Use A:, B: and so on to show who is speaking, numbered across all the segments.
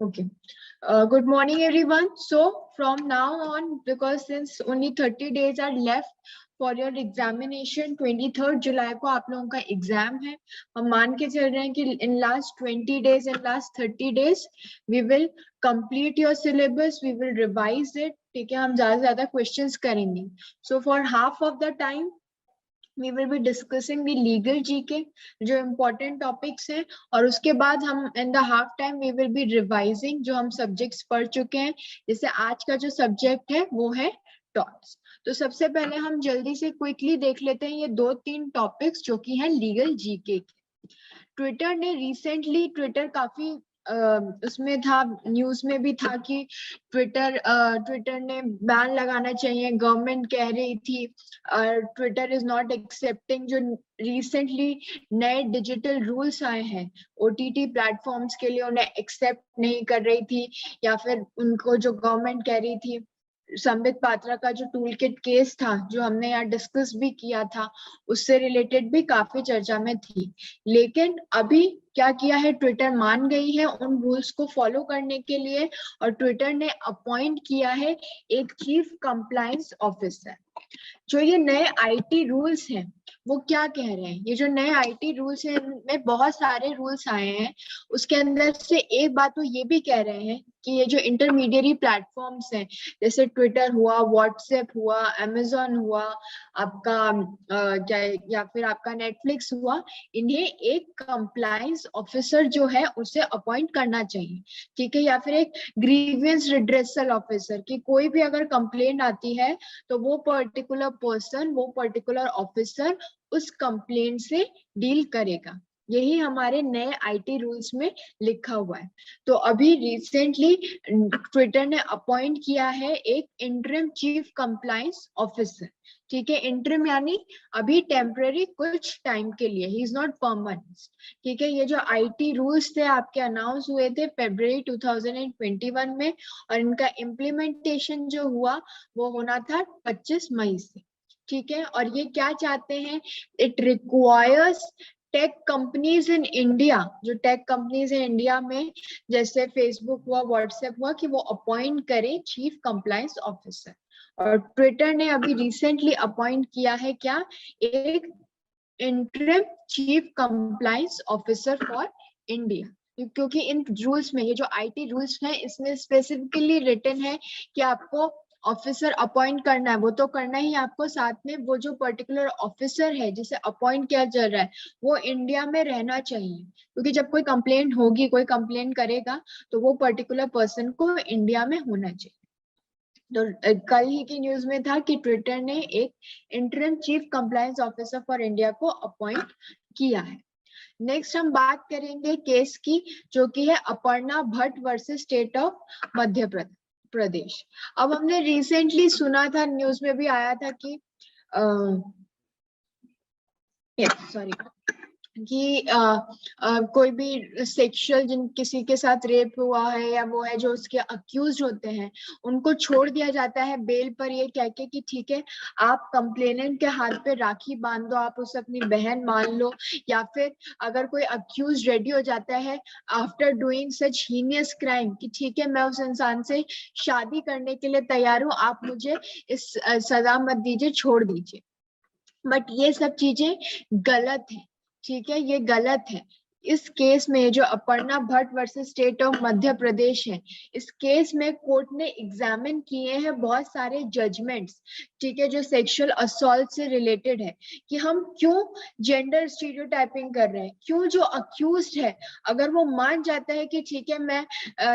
A: Okay. Good morning, everyone. So from now on, because since only 30 days are left for your examination, 23rd July को आप लोगों का exam है. हम मान के चल रहे हैं कि in last 20 days and last 30 days we will complete your syllabus, we will revise it. ठीक है, हम ज्यादा से ज्यादा questions करेंगे. So for half of the time we will be discussing the legal GK जो important topics हैं, और उसके बाद हम in the half time we will be revising जो हम subjects पढ़ चुके हैं. जैसे आज का जो subject है वो है torts. तो सबसे पहले हम जल्दी से क्विकली देख लेते हैं ये 2-3 टॉपिक्स जो कि हैं लीगल जीके के. ट्विटर ने रिसेंटली काफी उसमें था, न्यूज में भी था कि ट्विटर ने बैन लगाना चाहिए, गवर्नमेंट कह रही थी. ट्विटर इज नॉट एक्सेप्टिंग जो रिसेंटली नए डिजिटल रूल्स आए हैं ओटीटी प्लेटफॉर्म्स के लिए, उन्हें एक्सेप्ट नहीं कर रही थी. या फिर उनको जो गवर्नमेंट कह रही थी, संबित पात्रा का जो टूल किट केस था जो हमने यहाँ डिस्कस भी किया था, उससे रिलेटेड भी काफी चर्चा में थी. लेकिन अभी क्या किया है, ट्विटर मान गई है उन रूल्स को फॉलो करने के लिए, और ट्विटर ने अपॉइंट किया है एक चीफ कंप्लायंस ऑफिसर. जो ये नए आईटी रूल्स हैं वो क्या कह रहे हैं, ये जो नए आईटी रूल्स हैं इनमें बहुत सारे रूल्स आए हैं. उसके अंदर से एक बात तो ये भी कह रहे हैं कि ये जो इंटरमीडिएरी प्लेटफॉर्म्स हैं जैसे ट्विटर हुआ, व्हाट्सएप हुआ, अमेजोन हुआ, आपका या फिर आपका नेटफ्लिक्स हुआ, इन्हें एक कंप्लायंस ऑफिसर जो है उसे अपॉइंट करना चाहिए. ठीक है, या फिर एक ग्रीवियंस रिड्रेसल ऑफिसर कि कोई भी अगर कंप्लेंट आती है तो वो पर्टिकुलर पर्सन, वो पर्टिकुलर ऑफिसर उस कंप्लेंट से डील करेगा. यही हमारे नए आईटी रूल्स में लिखा हुआ है. तो अभी रिसेंटली ट्विटर ने अपॉइंट किया है एक इंटरिम चीफ कंप्लायंस ऑफिसर. ठीक है, इंटरिम यानी अभी टेम्पररी कुछ टाइम के लिए, ही इज नॉट परमानेंट. ठीक है, ये जो आईटी रूल्स थे आपके अनाउंस हुए थे फरवरी 2021 में, और इनका इम्प्लीमेंटेशन जो हुआ वो होना था 25 मई से. ठीक है, और ये क्या चाहते हैं, it requires tech companies in India, जो टेक कंपनीज इन इंडिया में जैसे फेसबुक हुआ, व्हाट्सएप हुआ, कि वो अपॉइंट करें चीफ कंप्लायंस ऑफिसर. और ट्विटर ने अभी रिसेंटली अपॉइंट किया है क्या, एक interim chief compliance officer for India. क्योंकि इन रूल्स में, ये जो आईटी रूल्स हैं इसमें स्पेसिफिकली रिटन है कि आपको ऑफिसर अपॉइंट करना है, वो तो करना ही आपको, साथ में वो जो पर्टिकुलर ऑफिसर है जिसे अपॉइंट किया जा रहा है वो इंडिया में रहना चाहिए. क्योंकि जब कोई कंप्लेंट होगी, कोई कंप्लेंट करेगा तो वो पर्टिकुलर पर्सन को इंडिया में होना चाहिए. तो कल ही की न्यूज में था कि ट्विटर ने एक interim chief compliance officer for India को अपॉइंट किया है. नेक्स्ट हम बात करेंगे केस की, जो कि है Aparna Bhatt versus state of Madhya Pradesh. अब हमने रिसेंटली सुना था, न्यूज में भी आया था कि कोई भी सेक्सुअल जिन किसी के साथ रेप हुआ है या वो है जो उसके अक्यूज होते हैं, उनको छोड़ दिया जाता है बेल पर, ये कह के कि ठीक है आप कंप्लेनेंट के हाथ पे राखी बांध दो, आप उसे अपनी बहन मान लो. या फिर अगर कोई अक्यूज रेडी हो जाता है after doing such heinous crime कि ठीक है मैं उस इंसान से शादी करने के लिए तैयार हूँ, आप मुझे इस सजा मत दीजिए, छोड़ दीजिए. बट ये सब चीजें गलत है. ठीक है, ये गलत है. इस केस में जो Aparna Bhatt versus state of Madhya Pradesh है, इस केस में कोर्ट ने एग्जामिन किए हैं बहुत सारे जजमेंट्स. ठीक है, जो सेक्सुअल असॉल्ट से रिलेटेड है, कि हम क्यों जेंडर स्टीरियोटाइपिंग कर रहे हैं, क्यों जो अक्यूज्ड है अगर वो मान जाता है कि ठीक है मैं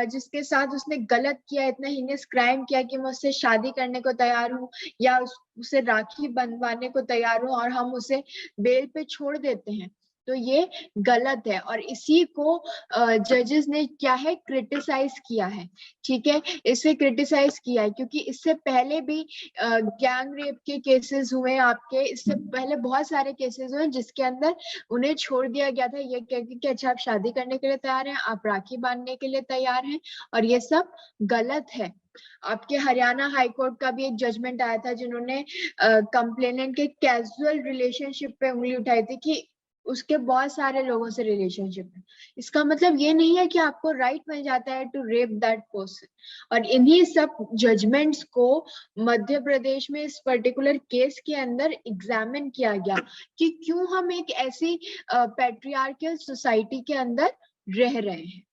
A: जिसके साथ उसने गलत किया, इतना हीनियस क्राइम किया कि मैं उससे शादी करने को तैयार हूँ या उसे राखी बंधवाने को तैयार हूँ, और हम उसे बेल पे छोड़ देते हैं, तो ये गलत है. और इसी को जजेस ने क्या है, क्रिटिसाइज किया है. ठीक है, इसे क्रिटिसाइज किया है क्योंकि इससे पहले भी गैंग रेप के केसेस हुए आपके, इससे पहले बहुत सारे केसेस हुए जिसके अंदर उन्हें छोड़ दिया गया था ये कह के कि अच्छा आप शादी करने के लिए तैयार हैं, आप राखी बांधने के लिए तैयार हैं, और ये सब गलत है. आपके हरियाणा हाई कोर्ट का भी एक जजमेंट आया था जिन्होंने कंप्लेनेंट के कैजुअल रिलेशनशिप पे उंगली उठाई थी कि उसके बहुत सारे लोगों से रिलेशनशिप है। इसका मतलब ये नहीं है कि आपको राइट मिल जाता है टू रेप दैट पर्सन। और इन्हीं सब जजमेंट्स को मध्य प्रदेश में इस पर्टिकुलर केस के अंदर एग्जामिन किया गया कि क्यों हम एक ऐसी पैट्रियार्कल सोसाइटी के अंदर रह रहे हैं।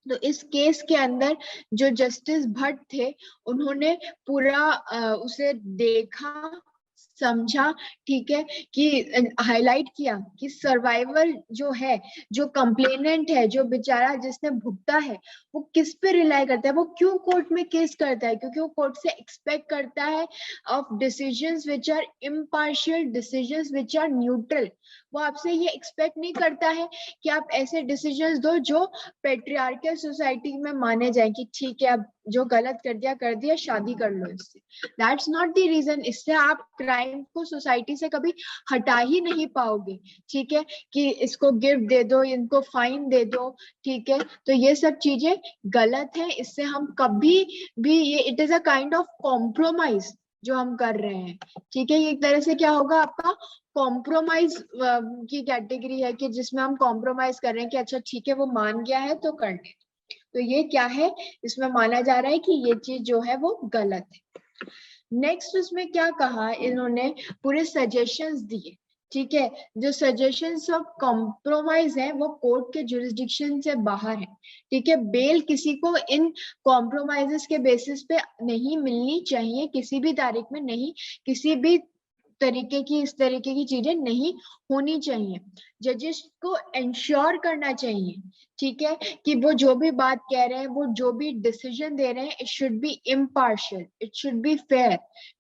A: तो इस केस के अंदर जो जस्टिस भट्ट थे, उन्होंने पूरा उसे देखा, समझा, ठीक है, कि हाईलाइट किया कि सर्वाइवर जो है, जो कंप्लेनेंट है, जो बेचारा जिसने भुगता है, वो किस पे रिलाई करता है, वो क्यों कोर्ट में केस करता है, क्योंकि वो कोर्ट से एक्सपेक्ट करता है of decisions which are impartial, decisions which are neutral. वो आपसे ये एक्सपेक्ट नहीं करता है कि आप ऐसे डिसीजंस दो जो पेट्रियार्कल सोसाइटी में माने जाए कि ठीक है, अब जो गलत कर दिया, शादी कर लो इससे। That's not the reason. इससे आप क्राइम को सोसाइटी से कभी हटा ही नहीं पाओगे, ठीक है, कि इसको गिफ्ट दे दो, इनको फाइन दे दो, ठीक है। तो ये सब चीजें गलत है। इससे हम कभी भी, ये it is a kind of compromise जो हम कर रहे हैं, ठीक है। ये एक तरह से क्या होगा, आपका कॉम्प्रोमाइज की कैटेगरी है कि जिसमें हम कॉम्प्रोमाइज कर रहे हैं कि अच्छा ठीक है, वो मान गया है तो कर ले। तो ये क्या है, इसमें माना जा रहा है कि ये चीज जो है वो गलत है। नेक्स्ट उसमें क्या कहा इन्होंने, पूरे सजेशंस दिए, ठीक है। जो सजेशंस ऑफ कॉम्प्रोमाइज है वो कोर्ट के जुरिस्डिक्शन से बाहर है, ठीक है। बेल किसी को इन कॉम्प्रोमाइजेस के बेसिस पे नहीं मिलनी चाहिए, किसी भी तारीख में नहीं, किसी भी तरीके की, इस तरीके की चीजें नहीं होनी चाहिए। जजेस को इंश्योर करना चाहिए, ठीक है, कि वो जो भी बात कह रहे हैं, वो जो भी डिसीजन दे रहे हैं, it should be impartial, it should be fair,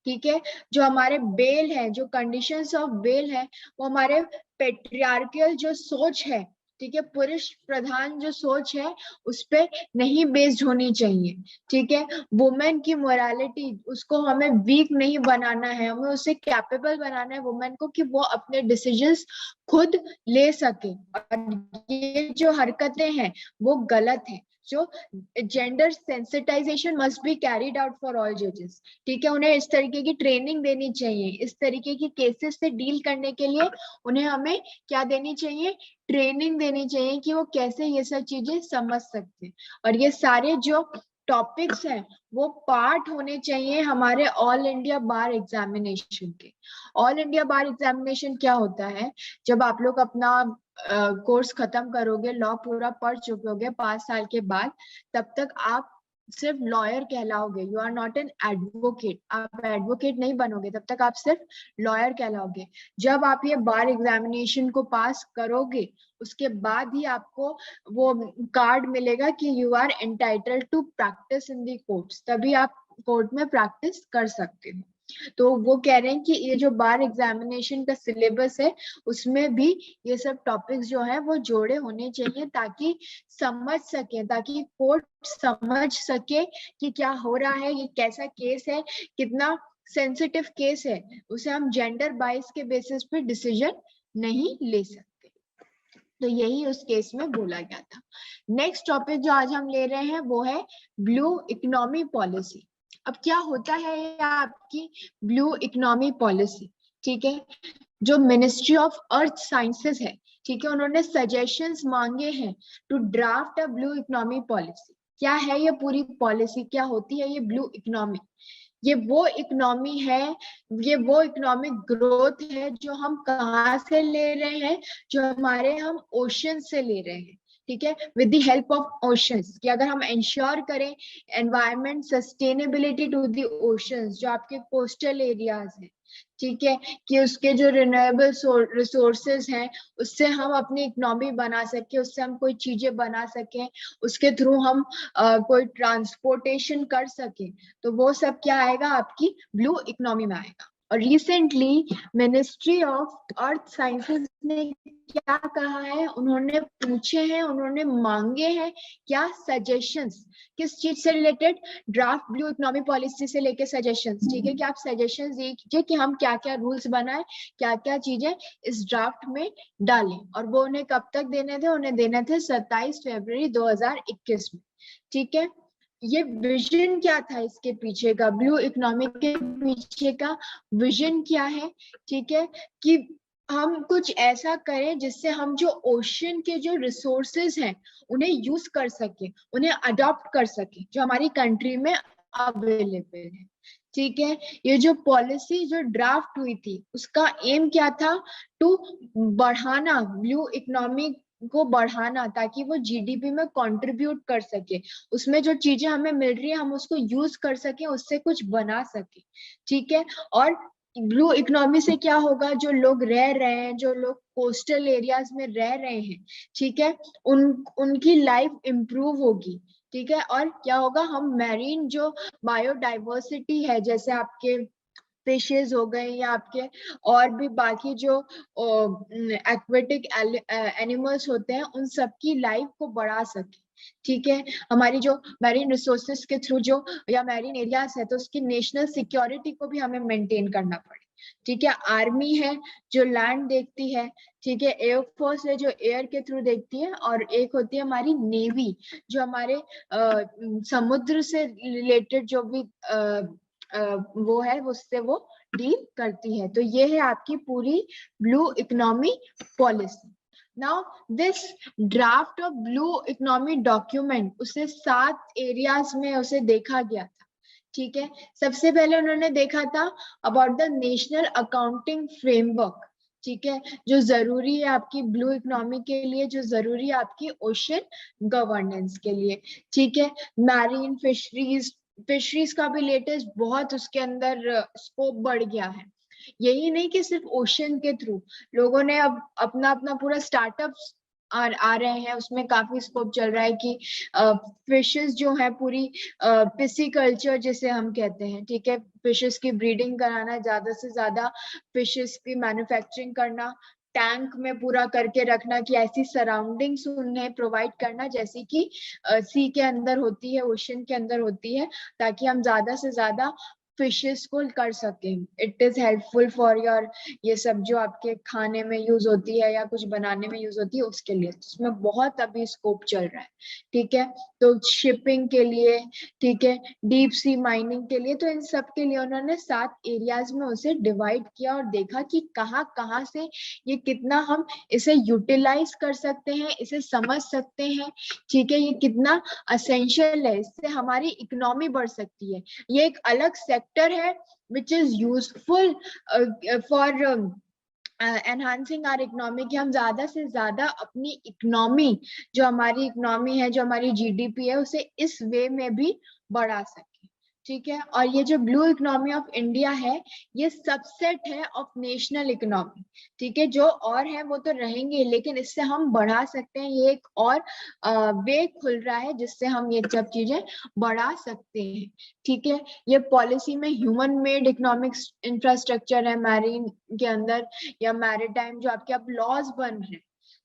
A: ठीक है। जो हमारे बेल है, जो कंडीशंस ऑफ बेल है, वो हमारे पेट्रियार्कल जो सोच है, ठीक है, पुरुष प्रधान जो सोच है, उस पे नहीं बेस्ड होनी चाहिए, ठीक है। वुमेन की मोरालिटी, उसको हमें वीक नहीं बनाना है, हमें उसे कैपेबल बनाना है वुमेन को, कि वो अपने डिसीजंस खुद ले सके। और ये जो हरकतें हैं वो गलत है। जो gender sensitisation must be carried out for all जजेस, ठीक है। उन्हें इस तरीके की ट्रेनिंग देनी चाहिए, इस तरीके की केसेस से डील करने के लिए उन्हें हमें क्या देनी चाहिए, ट्रेनिंग देनी चाहिए कि वो कैसे ये सब चीजें समझ सकते हैं। और ये सारे जो टॉपिक्स हैं वो पार्ट होने चाहिए हमारे ऑल इंडिया बार एग्जामिनेशन के। ऑल इंडिया बार एग्जामिनेशन क्या होता है, जब आप लोग अपना कोर्स खत्म करोगे, लॉ पूरा पढ़ चुके होगे 5 साल के बाद, तब तक आप सिर्फ लॉयर कहलाओगे, you are not an advocate. आप एडवोकेट नहीं बनोगे, तब तक आप सिर्फ लॉयर कहलाओगे। जब आप ये बार एग्जामिनेशन को पास करोगे, उसके बाद ही आपको वो कार्ड मिलेगा कि you are entitled to practise in the courts, तभी आप कोर्ट में प्रैक्टिस कर सकते हो। तो वो कह रहे हैं कि ये जो बार एग्जामिनेशन का सिलेबस है, उसमें भी ये सब टॉपिक्स जो है वो जोड़े होने चाहिए, ताकि समझ सके, ताकि कोर्ट समझ सके कि क्या हो रहा है, ये कैसा केस है, कितना सेंसिटिव केस है। उसे हम जेंडर बाइस के बेसिस पे डिसीजन नहीं ले सकते। तो यही उस केस में बोला गया था। नेक्स्ट टॉपिक जो आज हम ले रहे हैं वो है ब्लू इकोनॉमी पॉलिसी। अब क्या होता है ये आपकी ब्लू इकोनॉमी पॉलिसी, ठीक है। जो मिनिस्ट्री ऑफ अर्थ साइंसेस है, ठीक है, उन्होंने सजेशंस मांगे हैं to draft a blue economy policy. क्या है ये पूरी पॉलिसी, क्या होती है ये ब्लू इकोनॉमी? ये वो इकोनॉमी है, ये वो इकोनॉमिक ग्रोथ है जो हम कहाँ से ले रहे हैं, जो हमारे हम ओशन से ले रहे हैं, ठीक है, with the help of oceans. कि अगर हम इंश्योर करें environment sustainability to the oceans, जो आपके कोस्टल एरियाज हैं, ठीक है, कि उसके जो रिन्यूएबल रिसोर्सेज हैं, उससे हम अपनी इकोनॉमी बना सके, उससे हम कोई चीजें बना सकें, उसके थ्रू हम कोई ट्रांसपोर्टेशन कर सके, तो वो सब क्या आएगा, आपकी ब्लू इकोनॉमी में आएगा। और recently ministry of earth sciences ने क्या कहा है, उन्होंने पूछे हैं, उन्होंने मांगे हैं क्या, सजेशंस, किस चीज से related, draft blue economy policy से लेके सजेशंस, ठीक है, कि आप सजेशंस दीजिए कि हम क्या क्या रूल्स बनाए, क्या क्या चीजें इस ड्राफ्ट में डालें। और वो उन्हें कब तक देने थे, उन्हें देने थे 27 फरवरी 2021 में, ठीक है। ये विजन क्या था इसके पीछे का, ब्लू इकोनॉमी के पीछे का विजन क्या है, ठीक है, कि हम कुछ ऐसा करें जिससे हम जो ओशन के जो रिसोर्सेज हैं उन्हें यूज कर सके, उन्हें अडॉप्ट कर सके जो हमारी कंट्री में अवेलेबल है। ठीक है, ये जो पॉलिसी जो ड्राफ्ट हुई थी उसका एम क्या था? टू बढ़ाना ब्लू इकोनॉमी को बढ़ाना, ताकि वो जीडीपी में कंट्रीब्यूट कर सके, उसमें जो चीजें हमें मिल रही है हम उसको यूज कर सके, उससे कुछ बना सके। ठीक है, और ब्लू इकोनॉमी से क्या होगा? जो लोग रह रहे हैं, जो लोग कोस्टल एरियाज में रह रहे हैं, ठीक है, उनकी लाइफ इम्प्रूव होगी। ठीक है, और क्या होगा? हम मैरीन जो बायोडाइवर्सिटी है, जैसे आपके फिशेज हो गए या आपके और भी बाकी जो एक्वेटिक एनिमल्स होते हैं, उन सब की लाइफ को बढ़ा सके। ठीक है, हमारी जो मैरीन रिसोर्सेज के थ्रू जो या मैरीन एरियाज है, तो उसकी नेशनल सिक्योरिटी को भी हमें मेंटेन करना पड़े। ठीक है, आर्मी है जो लैंड देखती है, ठीक है, एयरफोर्स है जो एयर के थ्रू देखती है, और एक होती है हमारी नेवी जो हमारे समुद्र से रिलेटेड जो भी वो है उससे वो डील करती है। तो ये है आपकी पूरी blue economy policy. Now this draft of blue economy document, उसे 7 एरियाज में उसे देखा गया था। ठीक है, सबसे पहले उन्होंने देखा था about the national accounting framework. ठीक है, जो जरूरी है आपकी ब्लू इकोनॉमी के लिए, जो जरूरी है आपकी ओशन गवर्नेंस के लिए। ठीक है, मैरीन फिशरीज, फिशरीज का भी लेटेस्ट बहुत उसके अंदर स्कोप बढ़ गया है। यही नहीं कि सिर्फ ओशन के थ्रू लोगों ने अब अपना अपना पूरा स्टार्टअप आ रहे हैं, उसमें काफी स्कोप चल रहा है कि फिशेस जो है पूरी पिसिकल्चर जिसे हम कहते हैं, ठीक है, फिशेस की ब्रीडिंग कराना, ज्यादा से ज्यादा फिशेस की मैन्युफैक्चरिंग करना, टैंक में पूरा करके रखना, कि ऐसी सराउंडिंग्स उन्हें प्रोवाइड करना जैसी कि सी के अंदर होती है, ओशन के अंदर होती है, ताकि हम ज्यादा से ज्यादा फिशेस को कर सकें। It is helpful for your, ये सब जो आपके खाने में यूज होती है या कुछ बनाने में यूज होती है उसके लिए, तो उसमें बहुत अभी स्कोप चल रहा है। ठीक है, तो शिपिंग के लिए, ठीक है, डीप सी माइनिंग के लिए, तो इन सब के लिए उन्होंने 7 एरियाज में उसे डिवाइड किया और देखा कि कहाँ कहाँ से ये कितना हम इसे यूटिलाइज कर सकते हैं, इसे समझ सकते हैं। ठीक है, ये कितना असेंशियल है, इससे हमारी इकोनॉमी बढ़ सकती है। ये एक अलग सेक्टर है which is useful for enhancing our economy, कि हम ज्यादा से ज्यादा अपनी इकोनॉमी, जो हमारी इकोनॉमी है, जो हमारी जीडीपी है, उसे इस वे में भी बढ़ा सके। ठीक है, और ये जो ब्लू इकोनॉमी ऑफ इंडिया है, ये सबसेट है ऑफ नेशनल इकोनॉमी। ठीक है, जो और है वो तो रहेंगे, लेकिन इससे हम बढ़ा सकते हैं, ये एक और वे खुल रहा है जिससे हम ये सब चीजें बढ़ा सकते हैं। ठीक है, ये पॉलिसी में ह्यूमन मेड इकोनॉमिक्स इंफ्रास्ट्रक्चर है मैरीन के अंदर, या मैरिटाइम जो आपके अब लॉज बन रहे हैं।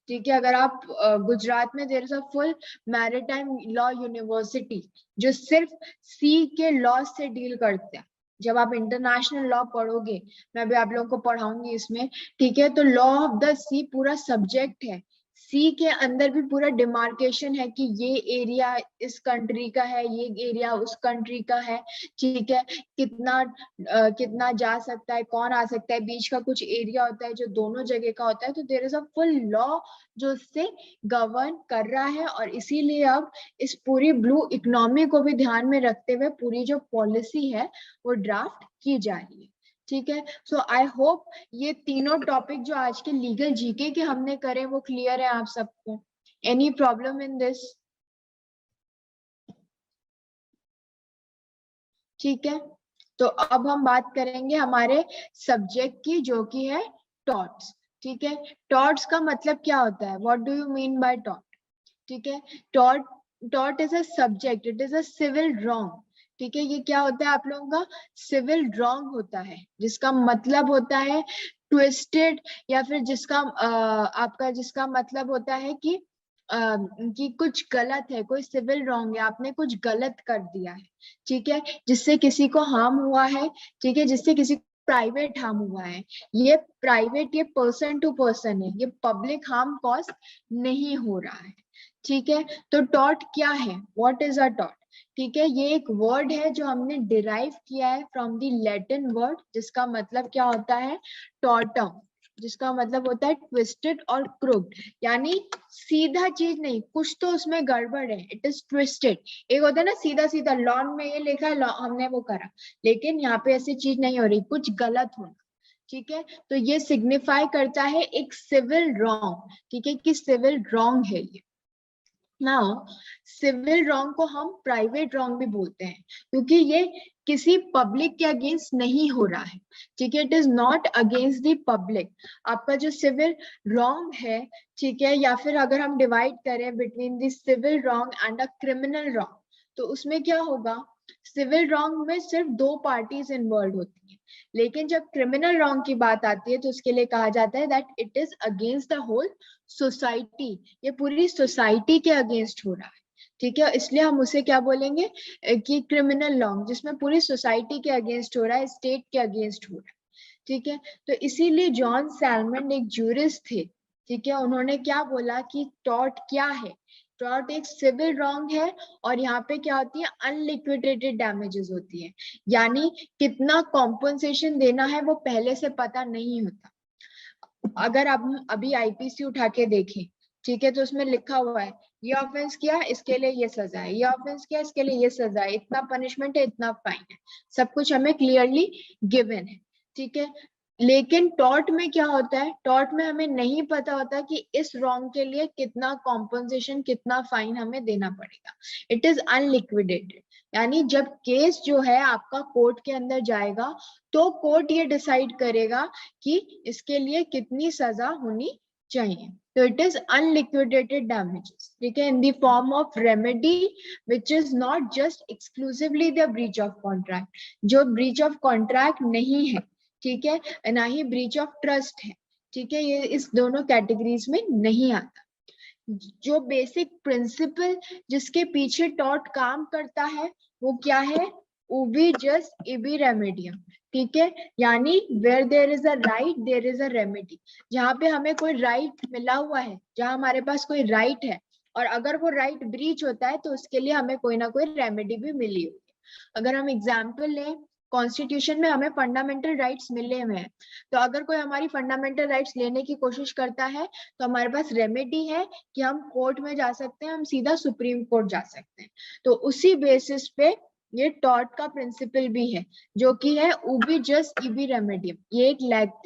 A: ठीक है, अगर आप गुजरात में there is a full maritime law university जो सिर्फ सी के लॉ से डील करते हैं। जब आप इंटरनेशनल लॉ पढ़ोगे, मैं भी आप लोगों को पढ़ाऊंगी इसमें, ठीक है, तो लॉ ऑफ द सी पूरा सब्जेक्ट है। सी के अंदर भी पूरा डिमार्केशन है कि ये एरिया इस कंट्री का है, ये एरिया उस कंट्री का है। ठीक है, कितना जा सकता है, कौन आ सकता है, बीच का कुछ एरिया होता है जो दोनों जगह का होता है। तो there is a full law जो उससे गवर्न कर रहा है, और इसीलिए अब इस पूरी ब्लू इकोनॉमी को भी ध्यान में रखते हुए पूरी जो पॉलिसी है वो ड्राफ्ट की जा रही है। ठीक है, सो आई होप ये तीनों टॉपिक जो आज के लीगल जीके के हमने करे वो क्लियर है आप सबको। Any problem in this? ठीक है, तो अब हम बात करेंगे हमारे सब्जेक्ट की, जो कि है टॉर्ट्स। ठीक है, टॉर्ट्स का मतलब क्या होता है? What do you mean by tort? ठीक है, tort, tort is a subject, it is a civil wrong. ठीक है, ये क्या होता है आप लोगों का? सिविल रॉन्ग होता है, जिसका मतलब होता है ट्विस्टेड, या फिर जिसका आपका जिसका मतलब होता है कि कुछ गलत है, कोई सिविल रॉन्ग है, आपने कुछ गलत कर दिया है। ठीक है, जिससे किसी को हार्म हुआ है, ठीक है, जिससे किसी प्राइवेट हार्म हुआ है। ये प्राइवेट, ये पर्सन टू पर्सन है, ये पब्लिक हार्म कॉज नहीं हो रहा है। ठीक है, तो टॉर्ट क्या है? What is a tort? ठीक है, ये एक वर्ड है जो हमने डिराइव किया है फ्रॉम द लैटिन वर्ड, जिसका मतलब क्या होता है? टॉर्टम। जिसका मतलब होता है ट्विस्टेड और क्रूक्ड, यानी सीधा चीज नहीं, कुछ तो उसमें गड़बड़ है, इट इज ट्विस्टेड। एक होता है ना सीधा सीधा, लॉन में ये लिखा है हमने वो करा, लेकिन यहाँ पे ऐसी चीज नहीं हो रही, कुछ गलत होना। ठीक है, तो ये सिग्निफाई करता है एक सिविल रॉन्ग। ठीक है, कि सिविल रॉन्ग है ये। नाउ सिविल रॉन्ग को हम प्राइवेट रॉन्ग भी बोलते हैं, क्योंकि ये किसी पब्लिक के अगेंस्ट नहीं हो रहा है। ठीक है, it is not against the public. आपका जो सिविल रॉन्ग है, ठीक है, या फिर अगर हम डिवाइड करें between the civil wrong and a criminal wrong, तो उसमें क्या होगा, सिविल रॉन्ग में सिर्फ दो पार्टीज इन्वॉल्व होती हैं, लेकिन जब क्रिमिनल रॉन्ग की बात आती है तो उसके लिए कहा जाता है that it is against the whole society, ये पूरी सोसाइटी के अगेंस्ट हो रहा है। ठीक है, इसलिए हम उसे क्या बोलेंगे कि क्रिमिनल लॉ, जिसमें पूरी सोसाइटी के अगेंस्ट हो रहा है, स्टेट के अगेंस्ट हो रहा है। ठीक है, तो इसीलिए जॉन सैलमन एक जूरिस्ट थे। ठीक है, उन्होंने क्या बोला कि टॉर्ट क्या है, टॉर्ट एक सिविल रॉन्ग है, और यहाँ पे क्या होती है, अनलिक्विडेटेड डैमेजेस होती है, यानी कितना कॉम्पनसेशन देना है वो पहले से पता नहीं होता। अगर आप अभी आईपीसी उठा के देखें, ठीक है, तो उसमें लिखा हुआ है ये ऑफेंस किया इसके लिए ये सजा है, ये ऑफेंस किया इसके लिए ये सजा है, इतना पनिशमेंट है, इतना फाइन है, सब कुछ हमें क्लियरली गिवन है। ठीक है, लेकिन टॉर्ट में क्या होता है, टॉर्ट में हमें नहीं पता होता कि इस रॉन्ग के लिए कितना कॉम्पनसेशन, कितना फाइन हमें देना पड़ेगा। इट इज अनलिक्विडेटेड, यानी जब केस जो है आपका कोर्ट के अंदर जाएगा, तो कोर्ट ये डिसाइड करेगा कि इसके लिए कितनी सजा होनी चाहिए। तो इट इज अनलिक्विडेटेड डैमेजेस, ठीक है, in the form of remedy which is not just exclusively the breach of contract, जो ब्रीच ऑफ कॉन्ट्रैक्ट नहीं है, ठीक है, ना ही ब्रीच ऑफ ट्रस्ट है। ठीक है, ये इस दोनों कैटेगरीज में नहीं आता। जो बेसिक प्रिंसिपल जिसके पीछे टॉर्ट काम करता है वो क्या है, उबी जस्ट इबी रेमेडियम। ठीक है, यानी where there is a right there is a remedy, जहाँ पे हमें कोई राइट मिला हुआ है, जहाँ हमारे पास कोई राइट है, और अगर वो राइट ब्रीच होता है तो उसके लिए हमें कोई ना कोई रेमेडी भी मिली होगी। अगर हम एग्जाम्पल लें, कॉन्स्टिट्यूशन में हमें फंडामेंटल राइट्स मिले हुए हैं, तो अगर कोई हमारी फंडामेंटल राइट्स लेने की कोशिश करता है तो हमारे पास रेमेडी है कि हम कोर्ट में जा सकते हैं, हम सीधा सुप्रीम कोर्ट जा सकते हैं। तो उसी बेसिस पे ये टॉर्ट का प्रिंसिपल भी है, जो कि है उबी जस्ट इबी रेमेडियम, ये एक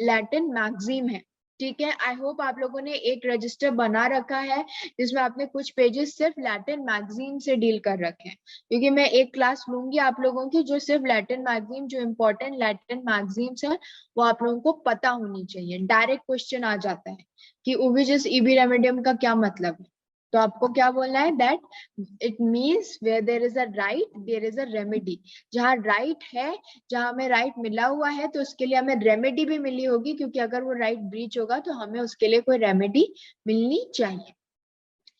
A: लैटिन मैक्सिम है। ठीक है, आई होप आप लोगों ने एक रजिस्टर बना रखा है जिसमें आपने कुछ पेजेस सिर्फ लैटिन मैगजीन से डील कर रखे हैं, क्योंकि मैं एक क्लास लूंगी आप लोगों की जो सिर्फ लैटिन मैगजीन, जो इम्पोर्टेंट लैटिन मैगजीन्स है वो आप लोगों को पता होनी चाहिए। डायरेक्ट क्वेश्चन आ जाता है कि उबिजस इबी रेमेडियम का क्या मतलब है, तो आपको क्या बोलना है, that it means where there is a right there is a remedy, जहाँ राइट है, जहाँ हमें राइट मिला हुआ है, तो उसके लिए हमें रेमेडी भी मिली होगी, क्योंकि अगर वो राइट ब्रीच होगा तो हमें उसके लिए कोई रेमेडी मिलनी चाहिए।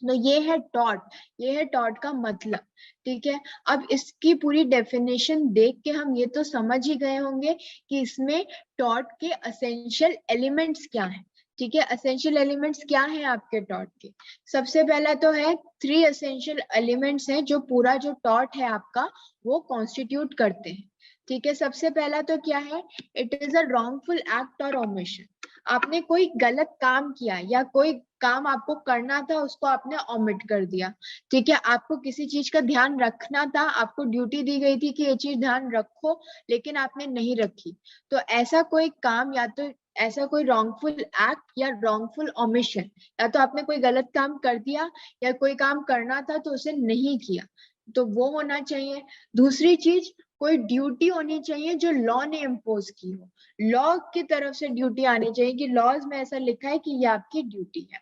A: तो ये है टॉर्ट, ये है टॉर्ट का मतलब। ठीक है, अब इसकी पूरी डेफिनेशन देख के हम ये तो समझ ही गए होंगे कि इसमें टॉर्ट के एसेंशियल एलिमेंट्स क्या हैं। ठीक है, एसेंशियल एलिमेंट्स क्या हैं आपके टॉर्ट के, सबसे पहला तो है 3 एसेंशियल एलिमेंट्स हैं जो पूरा जो टॉर्ट है आपका वो कॉन्स्टिट्यूट करते हैं। ठीक है, सबसे पहला तो क्या है, it is a wrongful act और ओमिशन, आपने कोई गलत काम किया या कोई काम आपको करना था उसको आपने ओमिट कर दिया। ठीक है, आपको किसी चीज का ध्यान रखना था, आपको ड्यूटी दी गई थी कि ये चीज ध्यान रखो, लेकिन आपने नहीं रखी। तो ऐसा कोई काम, या तो ऐसा कोई रॉन्गफुल एक्ट या रॉन्गफुल ओमिशन, या तो आपने कोई गलत काम कर दिया या कोई काम करना था तो उसे नहीं किया, तो वो होना चाहिए। दूसरी चीज, कोई ड्यूटी होनी चाहिए जो लॉ ने इम्पोज की हो, लॉ की तरफ से ड्यूटी आनी चाहिए कि लॉज में ऐसा लिखा है कि ये आपकी ड्यूटी है।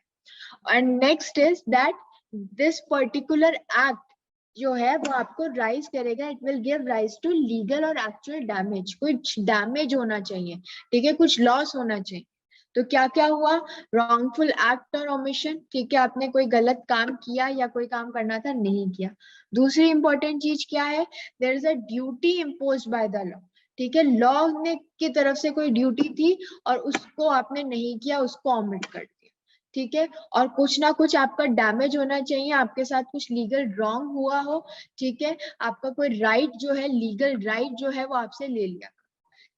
A: And next is that this particular act जो है वो आपको राइज करेगा, it will give rise to legal और एक्चुअल डैमेज, कुछ डैमेज होना चाहिए। ठीक है, कुछ लॉस होना चाहिए। तो क्या क्या हुआ, रॉन्गफुल एक्ट और ओमिशन, ठीक है, आपने कोई गलत काम किया या कोई काम करना था नहीं किया। दूसरी इंपॉर्टेंट चीज क्या है, there is a duty imposed by the law. ठीक है, लॉ ने की तरफ से कोई ड्यूटी थी और उसको आपने नहीं किया, उसको ओमिट कर दिया। ठीक है, और कुछ ना कुछ आपका डैमेज होना चाहिए, आपके साथ कुछ लीगल रॉन्ग हुआ हो। ठीक है, आपका कोई राइट जो है, लीगल राइट जो है वो आपसे ले लिया।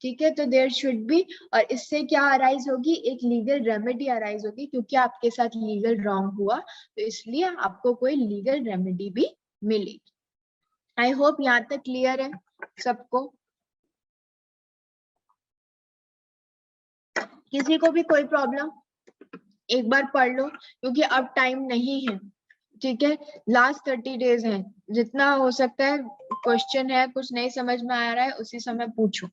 A: ठीक है, तो देयर शुड बी, और इससे क्या अराइज होगी, एक लीगल रेमेडी अराइज होगी, क्योंकि आपके साथ लीगल रॉन्ग हुआ तो इसलिए आपको कोई लीगल रेमेडी भी मिलेगी। आई होप यहाँ तक क्लियर है सबको। किसी को भी कोई प्रॉब्लम, एक बार पढ़ लो क्योंकि अब टाइम नहीं है, ठीक है, लास्ट 30 डेज है, जितना हो सकता है क्वेश्चन है, कुछ नहीं समझ में आ रहा है उसी समय पूछो।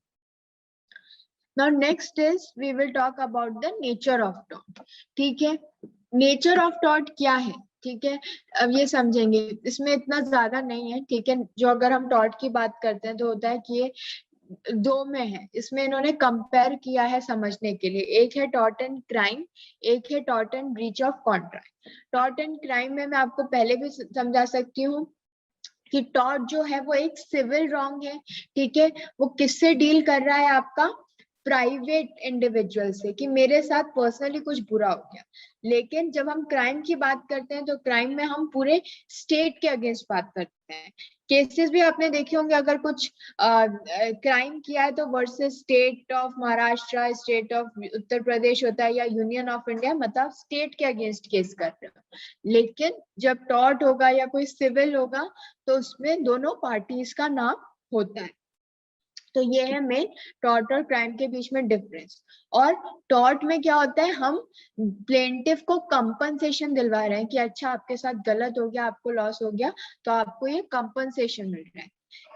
A: Now next is we will talk about the nature of tort, ठीक है, नेचर ऑफ टॉर्ट क्या है, ठीक है, अब ये समझेंगे, इसमें इतना ज्यादा नहीं है, ठीक है, जो अगर हम टॉर्ट की बात करते हैं तो होता है कि ये दो में है, इसमें इन्होंने कंपेयर किया है समझने के लिए, एक है टॉर्ट एंड क्राइम, एक है tort and breach of contract. Tort and crime में मैं आपको पहले भी समझा सकती हूँ कि टॉर्ट जो है वो एक सिविल रॉन्ग है, ठीक है, वो किससे डील कर रहा है, आपका प्राइवेट इंडिविजुअल से, कि मेरे साथ पर्सनली कुछ बुरा हो गया। लेकिन जब हम क्राइम की बात करते हैं तो क्राइम में हम पूरे स्टेट के अगेंस्ट बात करते हैं। केसेस भी आपने देखे होंगे, अगर कुछ क्राइम किया है तो versus state of Maharashtra, state of Uttar Pradesh होता है, या यूनियन ऑफ इंडिया, मतलब स्टेट के अगेंस्ट केस कर रहे हो। लेकिन जब टॉर्ट होगा या कोई सिविल होगा तो उसमें दोनों पार्टीज का नाम होता है। तो ये है मेन टॉर्ट और क्राइम के बीच में डिफरेंस। और टॉर्ट में क्या होता है, हम प्लेंटिफ को कंपनसेशन दिलवा रहे हैं कि अच्छा आपके साथ गलत हो गया, आपको लॉस हो गया, तो आपको ये कंपनसेशन मिल रहा है।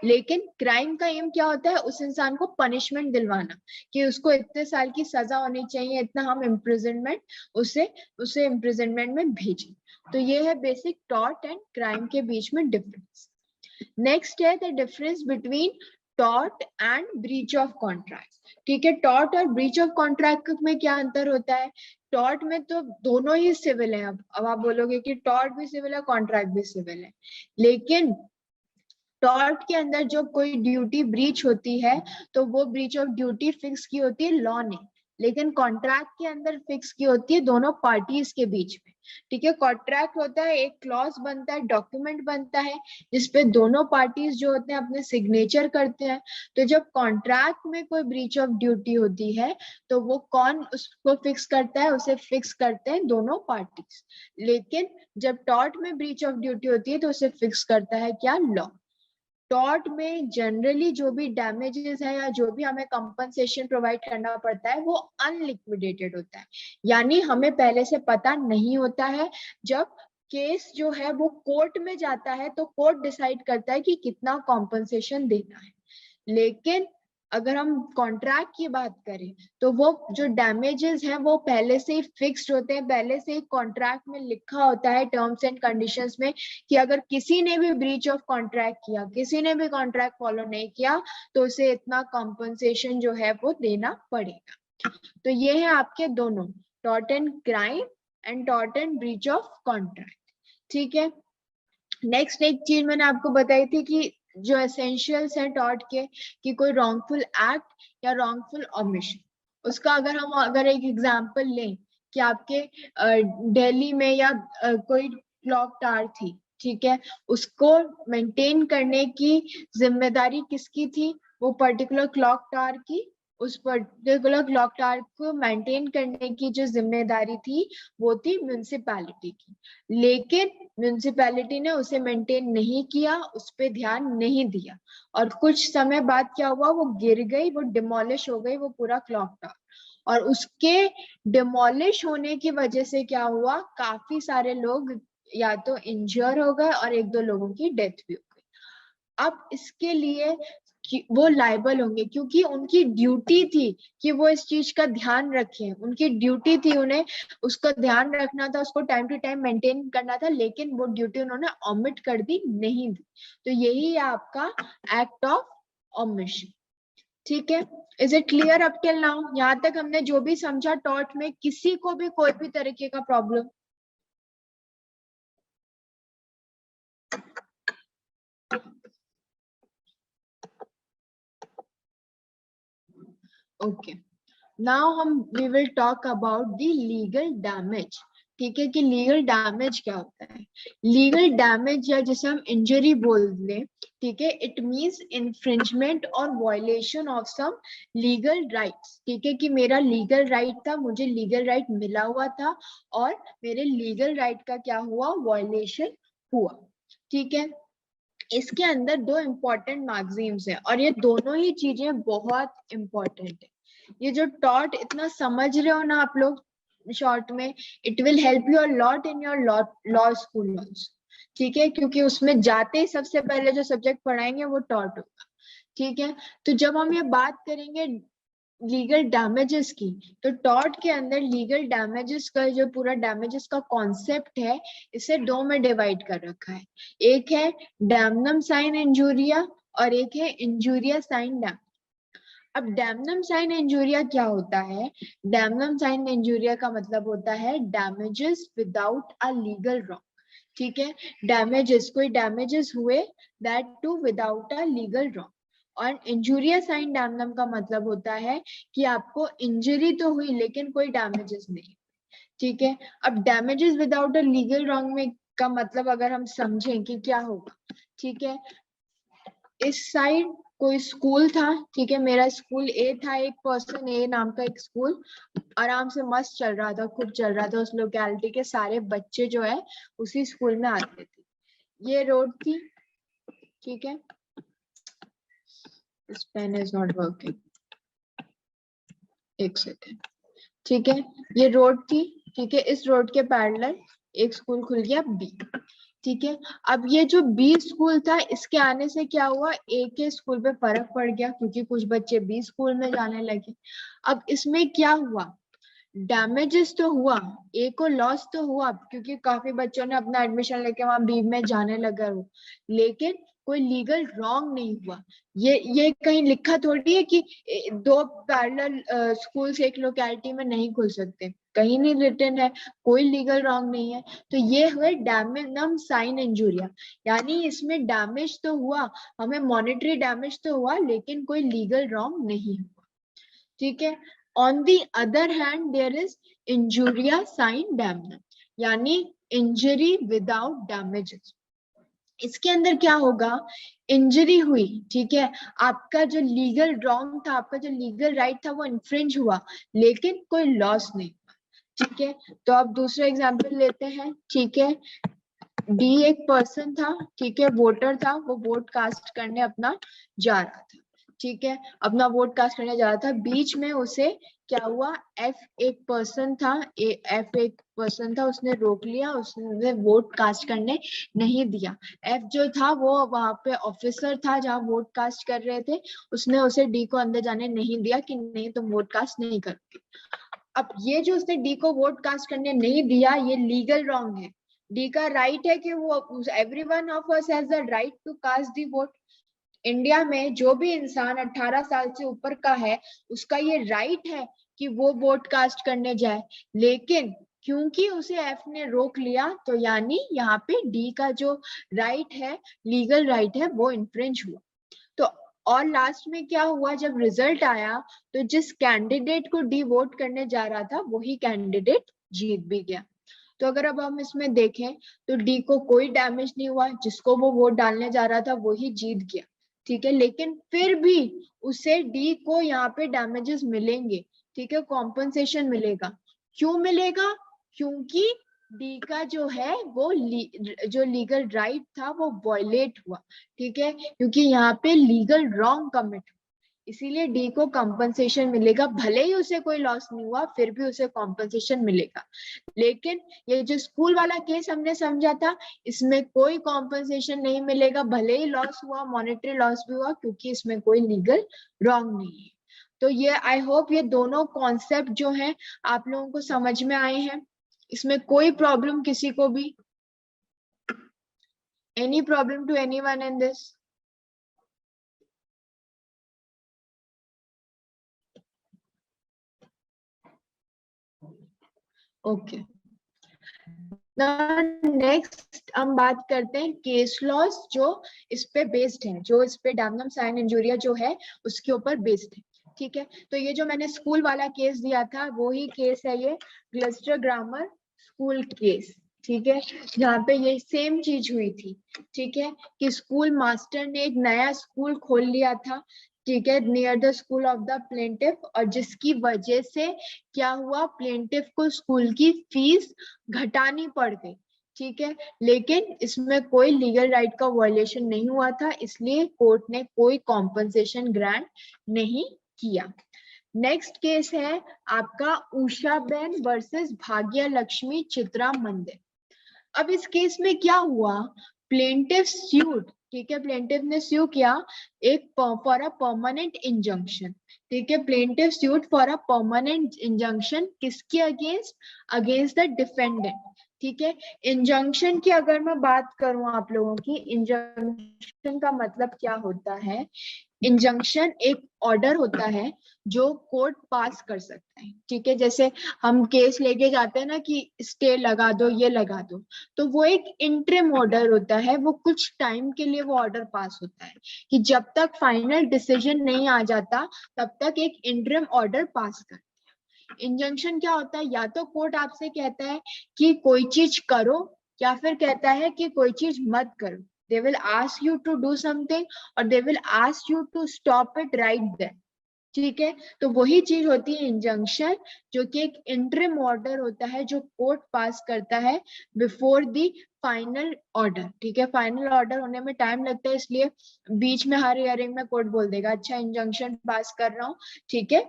A: लेकिन क्राइम का एम क्या होता है, उस इंसान को पनिशमेंट दिलवाना, कि उसको इतने साल की सजा होनी चाहिए, इतना हम इम्प्रिजनमेंट उसे इम्प्रिजनमेंट में भेजें। तो ये है बेसिक टॉर्ट एंड क्राइम के बीच में डिफरेंस। नेक्स्ट है the difference between tort and breach of contract, ठीक है, टॉर्ट और ब्रीच ऑफ कॉन्ट्रैक्ट में क्या अंतर होता है, टॉर्ट में तो दोनों ही सिविल है, अब आप बोलोगे कि टॉर्ट भी सिविल है, कॉन्ट्रैक्ट भी सिविल है, लेकिन टॉर्ट के अंदर जो कोई ड्यूटी ब्रीच होती है तो वो ब्रीच ऑफ ड्यूटी फिक्स की होती है लॉ ने, लेकिन कॉन्ट्रैक्ट के अंदर फिक्स की होती है दोनों पार्टीज के बीच में, ठीक है। कॉन्ट्रैक्ट होता है, एक क्लॉज बनता है, डॉक्यूमेंट बनता है, जिसपे दोनों पार्टीज जो होते हैं अपने सिग्नेचर करते हैं। तो जब कॉन्ट्रैक्ट में कोई ब्रीच ऑफ ड्यूटी होती है तो वो कौन उसको फिक्स करता है, उसे फिक्स करते हैं दोनों पार्टीज। लेकिन जब टॉर्ट में ब्रीच ऑफ ड्यूटी होती है तो उसे फिक्स करता है क्या, लॉ। टॉर्ट में जनरली जो भी डैमेजेस है या जो भी हमें कंपनसेशन प्रोवाइड करना पड़ता है वो अनलिक्विडेटेड होता है, यानी हमें पहले से पता नहीं होता है। जब केस जो है वो कोर्ट में जाता है तो कोर्ट डिसाइड करता है कि कितना कॉम्पनसेशन देना है। लेकिन अगर हम कॉन्ट्रैक्ट की बात करें तो वो जो डैमेजेस हैं वो पहले से ही फिक्स्ड होते हैं, पहले से ही कॉन्ट्रैक्ट में लिखा होता है टर्म्स एंड कंडीशंस में कि अगर किसी ने भी ब्रीच ऑफ कॉन्ट्रैक्ट किया, किसी ने भी कॉन्ट्रैक्ट फॉलो नहीं किया तो उसे इतना कॉम्पनसेशन जो है वो देना पड़ेगा। तो ये है आपके दोनों, tort and crime and tort and breach of contract, ठीक है। नेक्स्ट एक चीज मैंने आपको बताई थी कि जो एसेंशियल्स हैं टॉर्ट के, कि कोई रॉन्गफुल एक्ट या रॉन्गफुल ओमिशन, उसका अगर एक एग्जांपल लें कि आपके दिल्ली में या कोई क्लॉक टावर थी, ठीक है, उसको मेंटेन करने की जिम्मेदारी किसकी थी, वो पर्टिकुलर क्लॉक टावर की, उस पर्टिकुलर क्लॉक टावर को मेंटेन करने की जो जिम्मेदारी थी वो थी म्युनिसिपैलिटी की। लेकिन म्युनिसिपैलिटी ने उसे मेंटेन नहीं किया, उस पर ध्यान नहीं दिया, और कुछ समय बाद क्या हुआ, वो गिर गई, वो डिमोलिश हो गई वो पूरा क्लॉक टावर। और उसके डिमोलिश होने की वजह से क्या हुआ, काफी सारे लोग या तो इंजर हो गए और एक दो लोगों की डेथ भी हो गई। अब इसके लिए वो लायबल होंगे क्योंकि उनकी ड्यूटी थी कि वो इस चीज का ध्यान रखें, उनकी ड्यूटी थी, उन्हें उसका ध्यान रखना था, उसको टाइम टू टाइम मेंटेन करना था, लेकिन वो ड्यूटी उन्होंने ओमिट कर दी, नहीं दी। तो यही है आपका एक्ट ऑफ ओमिशन, ठीक है। Is it clear up till now? यहाँ तक हमने जो भी समझा टॉर्ट में, किसी को भी कोई भी तरीके का problem? Okay, now we will talk about the legal damage, ठीक है, कि लीगल डैमेज क्या होता है। लीगल डैमेज या जिसे हम इंजरी बोल दें, ठीक है, इट मींस इन्फ्रिंजमेंट और violation of some legal rights. ठीक है, कि मेरा लीगल राइट था, मुझे लीगल राइट मिला हुआ था और मेरे लीगल राइट का क्या हुआ, वायलेशन हुआ। ठीक है, इसके अंदर दो इम्पोर्टेंट मैगजीन्स है और ये दोनों ही चीजें बहुत इम्पोर्टेंट है। ये जो टॉट इतना समझ रहे हो ना आप लोग शॉर्ट में, it will help you a lot in your law school also. ठीक है, क्योंकि उसमें जाते ही सबसे पहले जो सब्जेक्ट पढ़ाएंगे वो टॉट होगा। ठीक है, तो जब हम ये बात करेंगे लीगल डैमेजेस की, तो टॉर्ट के अंदर लीगल डैमेजेस का जो पूरा डैमेजेस का कॉन्सेप्ट है, इसे दो में डिवाइड कर रखा है। एक है डैमनम साइन इंजूरिया और एक है इंजूरिया साइन डैम। अब डैमनम साइन इंजूरिया क्या होता है? डैमनम साइन इंजूरिया का मतलब होता है damages without a legal wrong. ठीक है, डैमेजेस, कोई डैमेजेस हुए, that too without a legal wrong. और इंजूरिया साइन डैमनम का मतलब होता है कि आपको इंजरी तो हुई लेकिन कोई डैमेजेस नहीं। ठीक है, अब damages without a legal wrong में का मतलब अगर हम समझें कि क्या होगा। ठीक है, इस साइड कोई स्कूल था, ठीक है, मेरा स्कूल ए था, एक पर्सन ए नाम का एक स्कूल आराम से मस्त चल रहा था, खूब चल रहा था। उस लोकेलिटी के सारे बच्चे जो है उसी स्कूल में आते थे। ये रोड थी, ठीक है, this pen is not working, एक सेकेंड। ठीक है, ये रोड थी, ठीक है, इस रोड के पैरेलल एक स्कूल खुल गया बी। ठीक है, अब ये जो बी स्कूल था, इसके आने से क्या हुआ, ए के स्कूल पे फर्क पड़ गया क्योंकि कुछ बच्चे बी स्कूल में जाने लगे। अब इसमें क्या हुआ, डैमेजेस तो हुआ, ए को लॉस तो हुआ क्योंकि काफी बच्चों ने अपना एडमिशन लेके वहां बी में जाने लगा वो, लेकिन कोई लीगल रॉन्ग नहीं हुआ। ये कहीं लिखा थोड़ी है कि दो पैरेलल स्कूल्स एक लोकेलिटी में नहीं खुल सकते, कहीं नहीं रिटन है, कोई लीगल रॉन्ग नहीं है। तो ये हुए डैमेनम साइन इंजूरिया, यानी इसमें डैमेज तो हुआ, हमें मॉनेटरी डैमेज तो हुआ लेकिन कोई लीगल रॉन्ग नहीं हुआ। ठीक है, on the other hand there is इंजूरिया साइन डैमेज, यानी इंजरी विदाउट डैमेजेस। इसके अंदर क्या होगा, इंजरी हुई, ठीक है, आपका जो लीगल रॉन्ग था, आपका जो लीगल राइट था वो इन्फ्रिंज हुआ लेकिन कोई लॉस नहीं। ठीक है, तो अब दूसरा एग्जांपल लेते हैं। ठीक है, डी एक पर्सन था, ठीक है, वोटर था, वो वोट कास्ट करने अपना जा रहा था। ठीक है, अपना वोट कास्ट करने जा रहा था, बीच में उसे क्या हुआ, एफ एक पर्सन था, एफ एक पर्सन था, उसने रोक लिया, उसने वोट कास्ट करने नहीं दिया। एफ जो था वो वहां पे ऑफिसर था जहाँ वोट कास्ट कर रहे थे, उसने उसे डी को अंदर जाने नहीं दिया कि नहीं तुम वोट कास्ट नहीं करोगे। अब ये जो उसने डी को वोट कास्ट करने नहीं दिया, ये लीगल रॉन्ग है। डी का राइट है कि वो everyone of us has the right to cast the vote. India में जो भी इंसान 18 साल से ऊपर का है उसका ये राइट है कि वो वोट कास्ट करने जाए, लेकिन क्योंकि उसे एफ ने रोक लिया तो यानी यहाँ पे डी का जो राइट है, लीगल राइट है, वो इन्फ्रिंज हुआ। तो और लास्ट में क्या हुआ, जब रिजल्ट आया तो जिस कैंडिडेट को डी वोट करने जा रहा था वही कैंडिडेट जीत भी गया। तो अगर अब हम इसमें देखें तो डी को कोई डैमेज नहीं हुआ, जिसको वो वोट डालने जा रहा था वही जीत गया। ठीक है, लेकिन फिर भी उसे डी को यहाँ पे डैमेजेस मिलेंगे। ठीक है, कॉम्पनसेशन मिलेगा। क्यों मिलेगा, क्योंकि डी का जो है वो जो लीगल राइट था वो वायलेट हुआ। ठीक है, क्योंकि यहाँ पे लीगल रॉन्ग कमिट, इसीलिए डी को कॉम्पनसेशन मिलेगा, भले ही उसे कोई लॉस नहीं हुआ फिर भी उसे कॉम्पनसेशन मिलेगा। लेकिन ये जो स्कूल वाला केस हमने समझा था, इसमें कोई कॉम्पनसेशन नहीं मिलेगा, भले ही लॉस हुआ, मॉनेटरी लॉस भी हुआ, क्योंकि इसमें कोई लीगल रॉन्ग नहीं है। तो ये आई होप ये दोनों कॉन्सेप्ट जो है आप लोगों को समझ में आए हैं। इसमें कोई प्रॉब्लम किसी को भी, any problem to anyone in this? Okay, next हम बात करते हैं केस लॉस जो इस पे बेस्ड है, जो इस पे डैमनम साइन इंजूरिया जो है उसके ऊपर बेस्ड है। ठीक है, तो ये जो मैंने स्कूल वाला केस दिया था वो ही केस है ये, ग्लिस्टर ग्रामर स्कूल केस, ठीक है, जहाँ पे ये सेम चीज हुई थी, ठीक है, कि स्कूल मास्टर ने एक नया स्कूल खोल लिया था, ठीक है, near the school of the plaintiff, और जिसकी वजह से क्या हुआ, प्लेंटिफ को स्कूल की फीस घटानी पड़ गई, ठीक है, लेकिन इसमें कोई लीगल राइट का वायलेशन नहीं हुआ था, इसलिए कोर्ट ने कोई कॉम्पनसेशन ग्रांट नहीं किया। नेक्स्ट केस है आपका उषाबेन वर्सेस भाग्य लक्ष्मी चित्रा मंदिर। अब इस केस में क्या हुआ, प्लेंटिफ स्यूड, ठीक है, प्लेंटिफ ने स्यू किया एक फॉर अ परमानेंट इंजंक्शन, ठीक है, plaintiff sued for a permanent injunction किसके अगेंस्ट, अगेंस्ट द डिफेंडेंट, ठीक है। इंजंक्शन की अगर मैं बात करूं आप लोगों की, इंजंक्शन का मतलब क्या होता है, इंजंक्शन एक ऑर्डर होता है जो कोर्ट पास कर सकता है, ठीक है, जैसे हम केस लेके जाते हैं ना कि स्टे लगा दो, ये लगा दो, तो वो एक इंटरिम ऑर्डर होता है, वो कुछ टाइम के लिए वो ऑर्डर पास होता है कि जब तक फाइनल डिसीजन नहीं आ जाता तब तक एक इंटरिम ऑर्डर पास कर। इंजंक्शन क्या होता है, या तो कोर्ट आपसे कहता है कि कोई चीज करो, या फिर कहता है कि कोई चीज मत करो, they will ask you to do something और they will ask you to stop it right there, ठीक है, तो वही चीज होती है इंजंक्शन, जो कि एक इंटरिम ऑर्डर होता है जो कोर्ट पास करता है बिफोर द फाइनल ऑर्डर, ठीक है, फाइनल ऑर्डर होने में टाइम लगता है, इसलिए बीच में हर हियरिंग में कोर्ट बोल देगा अच्छा इंजंक्शन पास कर रहा हूँ, ठीक है,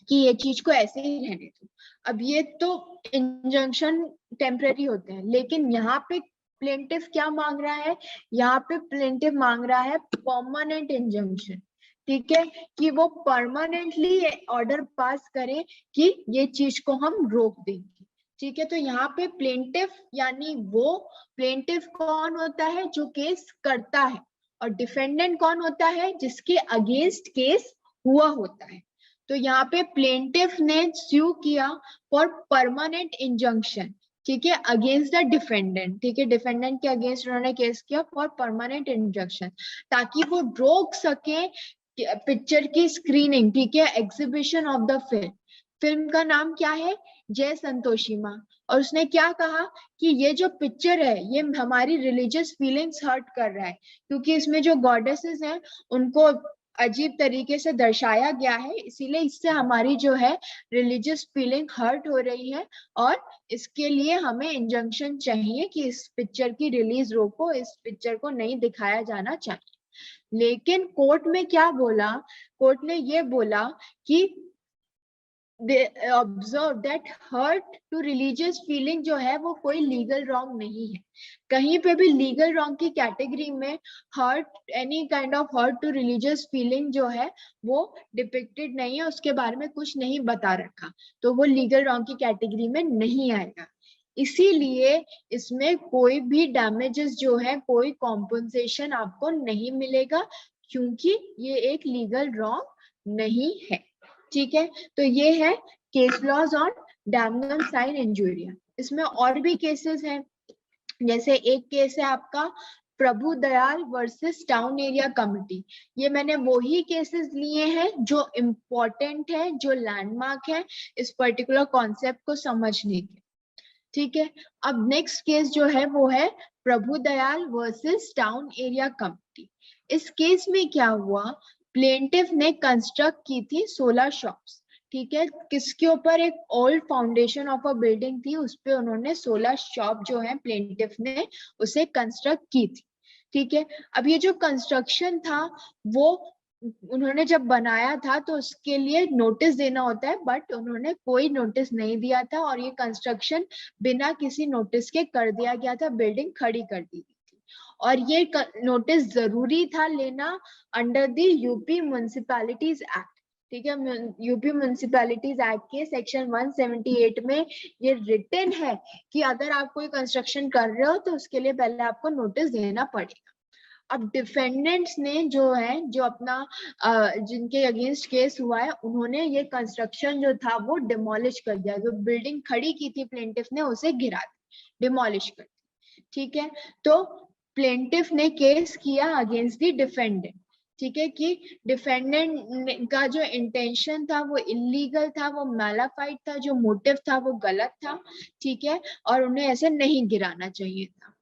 A: कि ये चीज को ऐसे ही रहने दो। अब ये तो इंजंक्शन टेम्पररी होते हैं, लेकिन यहाँ पे प्लेंटिफ क्या मांग रहा है, यहाँ पे प्लेंटिफ मांग रहा है परमानेंट इंजंक्शन, ठीक है, कि वो परमानेंटली ऑर्डर पास करे कि ये चीज को हम रोक देंगे, ठीक है। तो यहाँ पे प्लेंटिफ यानी वो प्लेंटिफ कौन होता है, जो केस करता है, और डिफेंडेंट कौन होता है, जिसके अगेंस्ट केस हुआ होता है। तो यहाँ पे प्लेंटिफ ने स्यू किया फॉर परमानेंट इंजंक्शन, ठीक है, अगेंस्ट द डिफेंडेंट, ठीक है, डिफेंडेंट के अगेंस्ट उन्होंने केस किया फॉर परमानेंट इंजंक्शन, ताकि वो रोक सके पिक्चर की स्क्रीनिंग, ठीक है, exhibition of the film. Film का नाम क्या है, जय संतोषी माँ, और उसने क्या कहा कि ये जो पिक्चर है ये हमारी रिलीजियस फीलिंग्स हर्ट कर रहा है, क्योंकि इसमें जो गॉडेसेस हैं उनको अजीब तरीके से दर्शाया गया है, इसीलिए इससे हमारी जो है रिलीजियस फीलिंग हर्ट हो रही है, और इसके लिए हमें इंजंक्शन चाहिए कि इस पिक्चर की रिलीज रोको, इस पिक्चर को नहीं दिखाया जाना चाहिए। लेकिन कोर्ट में क्या बोला, कोर्ट ने ये बोला कि they observe that hurt to religious feeling जो है वो कोई लीगल रॉन्ग नहीं है, कहीं पे भी लीगल रॉन्ग की कैटेगरी में hurt, any kind of hurt to religious feeling जो है वो डिपिक्टेड नहीं है, उसके बारे में कुछ नहीं बता रखा, तो वो लीगल रॉन्ग की कैटेगरी में नहीं आएगा, इसीलिए इसमें कोई भी डैमेजेस जो है, कोई कॉम्पनसेशन आपको नहीं मिलेगा, क्योंकि ये एक लीगल रॉन्ग नहीं है, ठीक है। तो ये है केस लॉज ऑन डैमनम साइन इंजूरिया। इसमें और भी केसेस हैं, जैसे एक केस है आपका Prabhu Dayal versus town area committee, ये मैंने वही केसेस लिए हैं जो इम्पोर्टेंट है, जो लैंडमार्क है इस पर्टिकुलर कॉन्सेप्ट को समझने के, ठीक है। अब नेक्स्ट केस जो है वो है Prabhu Dayal versus town area committee. इस केस में क्या हुआ, प्लेंटिफ ने कंस्ट्रक्ट की थी 16 शॉप्स, ठीक है, किसके ऊपर, एक old foundation of a building थी, उस पे उन्होंने 16 शॉप जो है प्लेंटिफ ने उसे कंस्ट्रक्ट की थी, ठीक है। अब ये जो कंस्ट्रक्शन था वो उन्होंने जब बनाया था तो उसके लिए नोटिस देना होता है, बट उन्होंने कोई नोटिस नहीं दिया था, और ये कंस्ट्रक्शन बिना किसी नोटिस के कर दिया गया था, बिल्डिंग खड़ी कर दी गई थी, और ये नोटिस जरूरी था लेना under the UP municipalities act, ठीक है, यूपी म्युनिसिपैलिटीज एक्ट के सेक्शन 178 में ये रिटन है कि अगर आप कोई कंस्ट्रक्शन कर रहे हो तो उसके लिए पहले आपको नोटिस देना पड़ेगा। अब डिफेंडेंट्स ने जो है, जो अपना जिनके अगेंस्ट केस हुआ है, उन्होंने ये कंस्ट्रक्शन जो था वो डिमोलिश कर दिया, जो बिल्डिंग खड़ी की थी प्लेंटिफ ने उसे गिरा दिया, डिमोलिश कर दिया, ठीक है। तो प्लेंटिफ ने केस किया अगेंस्ट द डिफेंडेंट, ठीक है, कि डिफेंडेंट का जो इंटेंशन था वो इलीगल था, वो मैलाफाइड था, जो मोटिव था वो गलत था, ठीक है, और उन्हें ऐसे नहीं गिराना चाहिए था।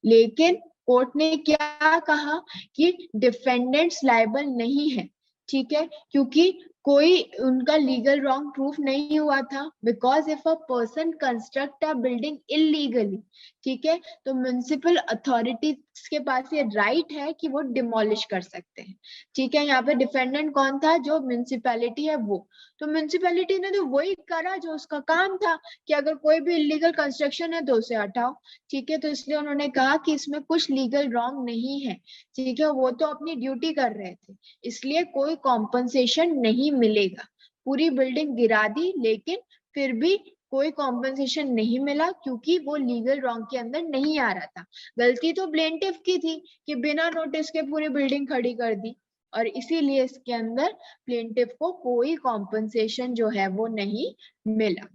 A: लेकिन कोर्ट ने क्या कहा कि डिफेंडेंट्स लायबल नहीं है, ठीक है, क्योंकि कोई उनका लीगल रॉन्ग प्रूफ नहीं हुआ था, because if a person construct a building illegally, ठीक है, तो म्युनिसिपल अथॉरिटीज के पास ये राइट है कि वो डिमोलिश कर सकते हैं, ठीक है। यहाँ पे डिफेंडेंट कौन था? जो म्युनिसिपैलिटी है वो। तो म्युनिसिपैलिटी ने तो वही करा जो उसका काम था, कि अगर कोई भी इलीगल कंस्ट्रक्शन है तो उसे हटाओ, ठीक है। तो इसलिए उन्होंने कहा कि इसमें कुछ लीगल रॉन्ग नहीं है, ठीक है, वो तो अपनी ड्यूटी कर रहे थे, इसलिए कोई कॉम्पनसेशन नहीं मिलेगा। पूरी बिल्डिंग गिरा दी, लेकिन फिर भी कोई कॉम्पनसेशन नहीं मिला, क्योंकि वो लीगल रॉन्ग के अंदर नहीं आ रहा था। गलती तो प्लेंटिफ की थी कि बिना नोटिस के पूरी बिल्डिंग खड़ी कर दी, और इसीलिए इसके अंदर प्लेंटिफ को कोई कॉम्पनसेशन जो है वो नहीं मिला।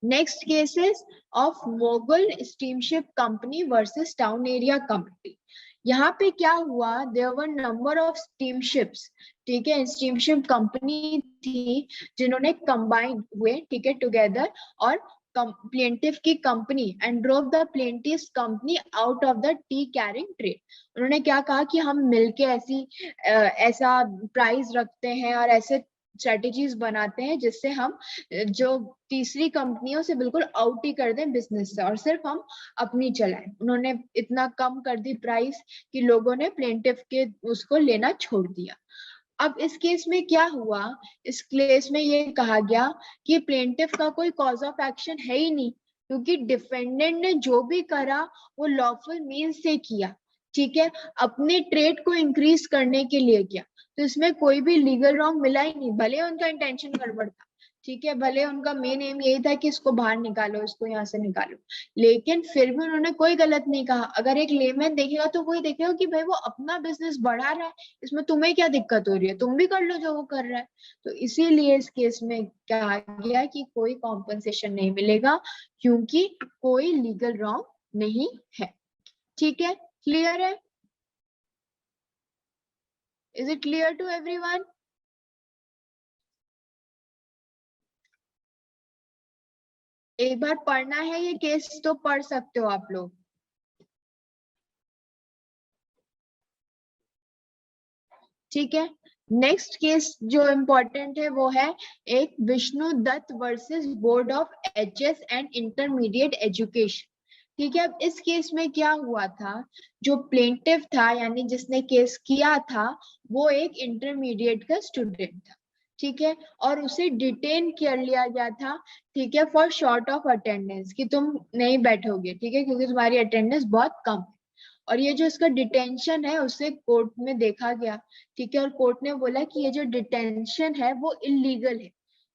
A: Next cases of Mogul steamship company versus town area company. यहाँ पे क्या हुआ? There were number of steamships, ठीक है, स्टीमशिप कंपनी थी जिन्होंने कंबाइन हुए, ठीक है, टुगेदर, और प्लेंटिफ की company and drove the plaintiff company out of the T carrying trade. उन्होंने क्या कहा कि हम मिलके ऐसा प्राइस रखते हैं और ऐसे स्ट्रेटेजीज बनाते हैं जिससे हम जो तीसरी कंपनियों से बिल्कुल आउट ही कर दें बिजनेस से, और सिर्फ हम अपनी चलाएं। उन्होंने इतना कम कर दी प्राइस कि लोगों ने प्लेंटिफ के उसको लेना छोड़ दिया। अब इस केस में क्या हुआ? इस केस में ये कहा गया कि प्लेंटिफ का कोई कॉज ऑफ एक्शन है ही नहीं, क्योंकि डिफेंडेंट ने जो भी करा वो लॉफुल मीन्स से किया, ठीक है, अपने ट्रेड को इंक्रीज करने के लिए किया। तो इसमें कोई भी लीगल रॉन्ग मिला ही नहीं, भले उनका इंटेंशन गड़बड़ था, ठीक है, भले उनका मेन एम यही था कि इसको बाहर निकालो, इसको यहाँ से निकालो, लेकिन फिर भी उन्होंने कोई गलत नहीं कहा। अगर एक लेमैन देखेगा तो वही देखेगा कि भाई वो अपना बिजनेस बढ़ा रहा है, इसमें तुम्हें क्या दिक्कत हो रही है, तुम भी कर लो जो वो कर रहा है। तो इसीलिए इस केस में कहा गया कि कोई कॉम्पनसेशन नहीं मिलेगा, क्योंकि कोई लीगल रॉन्ग नहीं है, ठीक है। क्लियर है? Is it clear to everyone? एक बार पढ़ना है ये केस तो पढ़ सकते हो आप लोग, ठीक है। नेक्स्ट केस जो इम्पोर्टेंट है वो है एक Vishnu Dutt versus board of HS and intermediate education, ठीक है। अब इस केस में क्या हुआ था? जो प्लेंटिफ था, यानी जिसने केस किया था, वो एक इंटरमीडिएट का स्टूडेंट था, ठीक है, और उसे डिटेन कर लिया गया था, ठीक है, फॉर शॉर्ट ऑफ अटेंडेंस, कि तुम नहीं बैठोगे, ठीक है, क्योंकि तुम्हारी अटेंडेंस बहुत कम है। और ये जो इसका डिटेंशन है उसे कोर्ट में देखा गया, ठीक है, और कोर्ट ने बोला कि ये जो डिटेंशन है वो इलीगल है,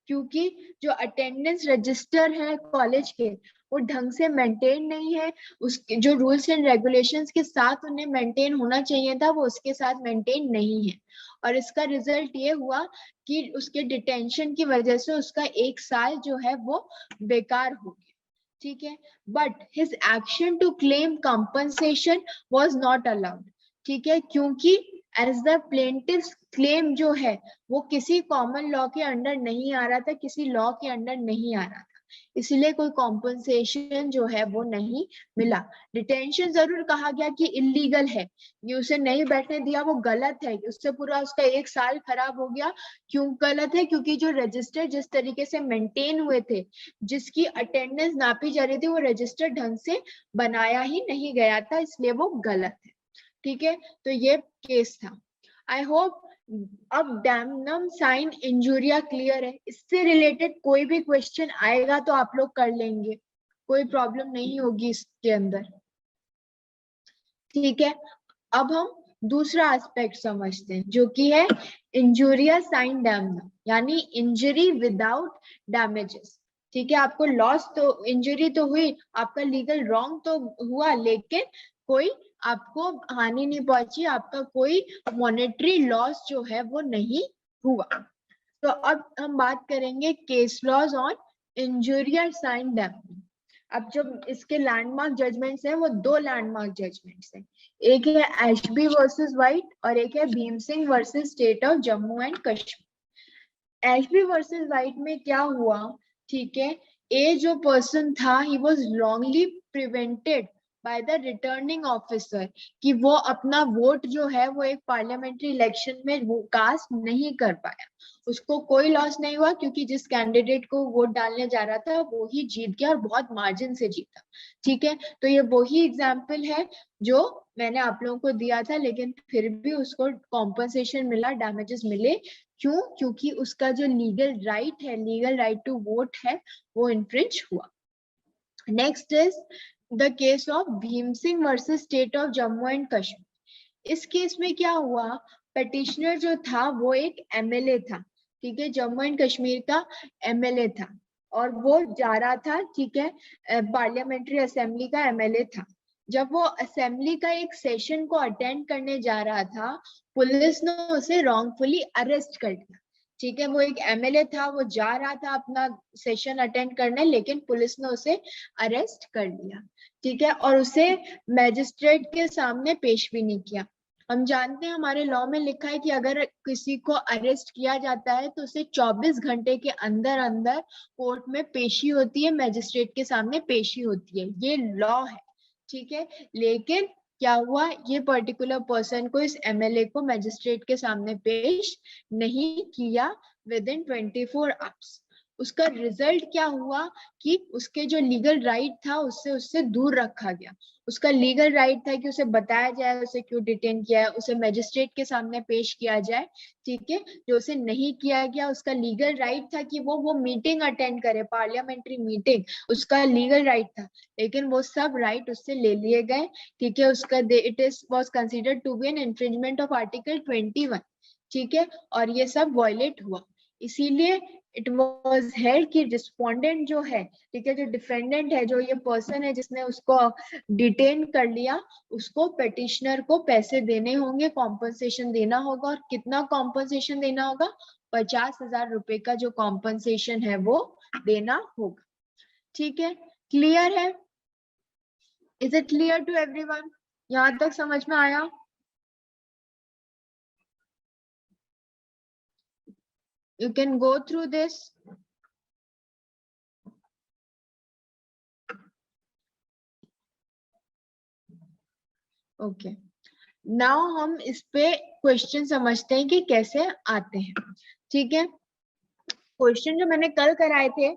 A: क्योंकि जो अटेंडेंस रजिस्टर है कॉलेज के वो ढंग से मेंटेन नहीं है, उसके जो रूल्स एंड रेगुलेशंस के साथ उन्हें मेंटेन होना चाहिए था वो उसके साथ मेंटेन नहीं है। और इसका रिजल्ट ये हुआ कि उसके डिटेंशन की वजह से उसका 1 साल जो है वो बेकार हो गया, ठीक है। But his action to claim compensation was not allowed, ठीक है, क्योंकि एज द प्लेंटिव्स क्लेम जो है वो किसी कॉमन लॉ के अंडर नहीं आ रहा था, किसी लॉ के अंडर नहीं आ रहा था, इसलिए कोई कॉम्पनसेशन जो है वो नहीं मिला। डिटेंशन जरूर कहा गया कि इलीगल है, ये उसे नहीं बैठने दिया वो गलत है, उससे पूरा उसका 1 साल खराब हो गया। क्यों गलत है? क्योंकि जो रजिस्टर जिस तरीके से मेंटेन हुए थे, जिसकी अटेंडेंस नापी जा रही थी, वो रजिस्टर ढंग से बनाया ही नहीं गया था, इसलिए वो गलत है, ठीक है। तो ये केस था। आई होप अब डैमनम साइन इंजूरिया क्लियर है। इससे रिलेटेड कोई भी क्वेश्चन आएगा तो आप लोग कर लेंगे, कोई प्रॉब्लम नहीं होगी इसके अंदर, ठीक है। अब हम दूसरा एस्पेक्ट समझते हैं जो कि है इंजूरिया साइन डैमनम, यानी इंजरी विदाउट डैमेजेस, ठीक है। आपको लॉस तो, इंजरी तो हुई, आपका लीगल रॉन्ग तो हुआ, लेकिन कोई आपको हानि नहीं पहुंची, आपका कोई मॉनेटरी लॉस जो है वो नहीं हुआ। तो अब हम बात करेंगे केस लॉज ऑन इंजूरिया साइन डैमनम। अब जो इसके लैंडमार्क जजमेंट्स हैं वो दो लैंडमार्क जजमेंट्स हैं, एक है एशबी वर्सेस वाइट और एक है Bhim Singh versus state of Jammu and Kashmir. Ashby versus white में क्या हुआ, ठीक है, ए जो पर्सन था he was wrongly prevented by the returning officer कि वो अपना वोट जो है वो एक पार्लियामेंट्री इलेक्शन में वो कास्ट नहीं कर पाया। उसको कोई लॉस नहीं हुआ क्योंकि जिस कैंडिडेट को वोट डालने जा रहा था वो ही जीत गया और बहुत मार्जिन से जीता। ठीक है, तो ये वही एग्जाम्पल है जो मैंने आप लोगों को दिया था, लेकिन फिर भी उसको कॉम्पनसेशन मिला, डैमेजेस मिले। क्यों? क्योंकि उसका जो लीगल राइट है, लीगल राइट टू वोट है, वो इन्फ्रिंज हुआ। Next is the case of Bhim Singh versus state of Jammu and Kashmir. इस केस में क्या हुआ, पिटिशनर जो था वो एक एमएलए था, ठीक है, जम्मू एंड कश्मीर का एमएलए था और वो जा रहा था, ठीक है, पार्लियामेंट्री असेंबली का एमएलए था। जब वो असेंबली का एक सेशन को अटेंड करने जा रहा था, पुलिस ने उसे रॉन्गफुली अरेस्ट कर लिया। ठीक है, वो एक एमएलए था, वो जा रहा था अपना सेशन अटेंड करने, लेकिन पुलिस ने उसे अरेस्ट कर लिया। ठीक है, और उसे मैजिस्ट्रेट के सामने पेश भी नहीं किया। हम जानते हैं हमारे लॉ में लिखा है कि अगर किसी को अरेस्ट किया जाता है तो उसे 24 घंटे के अंदर अंदर कोर्ट में पेशी होती है, मैजिस्ट्रेट के सामने पेशी होती है, ये लॉ है। ठीक है, लेकिन क्या हुआ, ये पर्टिकुलर पर्सन को, इस एमएलए को मैजिस्ट्रेट के सामने पेश नहीं किया विद इन 24 आवर्स। उसका रिजल्ट क्या हुआ कि उसके जो लीगल राइट था उससे दूर रखा गया। उसका लीगल राइट था कि उसे बताया जाए उसे क्यों डिटेन किया है, उसे मैजिस्ट्रेट के सामने पेश किया जाए। ठीक है, जो उसे नहीं किया गया, उसका लीगल राइट था कि वो मीटिंग अटेंड करे, पार्लियामेंट्री मीटिंग, उसका लीगल राइट था, लेकिन वो सब राइट उससे ले लिए गए। ठीक है, उसका it is was considered to be an infringement of article 21। ठीक है, और ये सब वायलेट हुआ। इसीलिए इट वाज हेल्ड कि रिस्पोंडेंट जो है, ठीक है, जो डिफेंडेंट है, जो ये पर्सन है जिसने उसको डिटेन कर लिया, उसको पेटिशनर को पैसे देने होंगे, कॉम्पनसेशन देना होगा। और कितना कॉम्पनसेशन देना होगा? 50,000 रुपए का जो कॉम्पनसेशन है वो देना होगा। ठीक है, क्लियर है? Is it clear to everyone? यहाँ तक समझ में आया? You can go through this. Okay. Now हम इस पे क्वेश्चन समझते हैं कि कैसे आते हैं। ठीक है, क्वेश्चन जो मैंने कल कराए थे,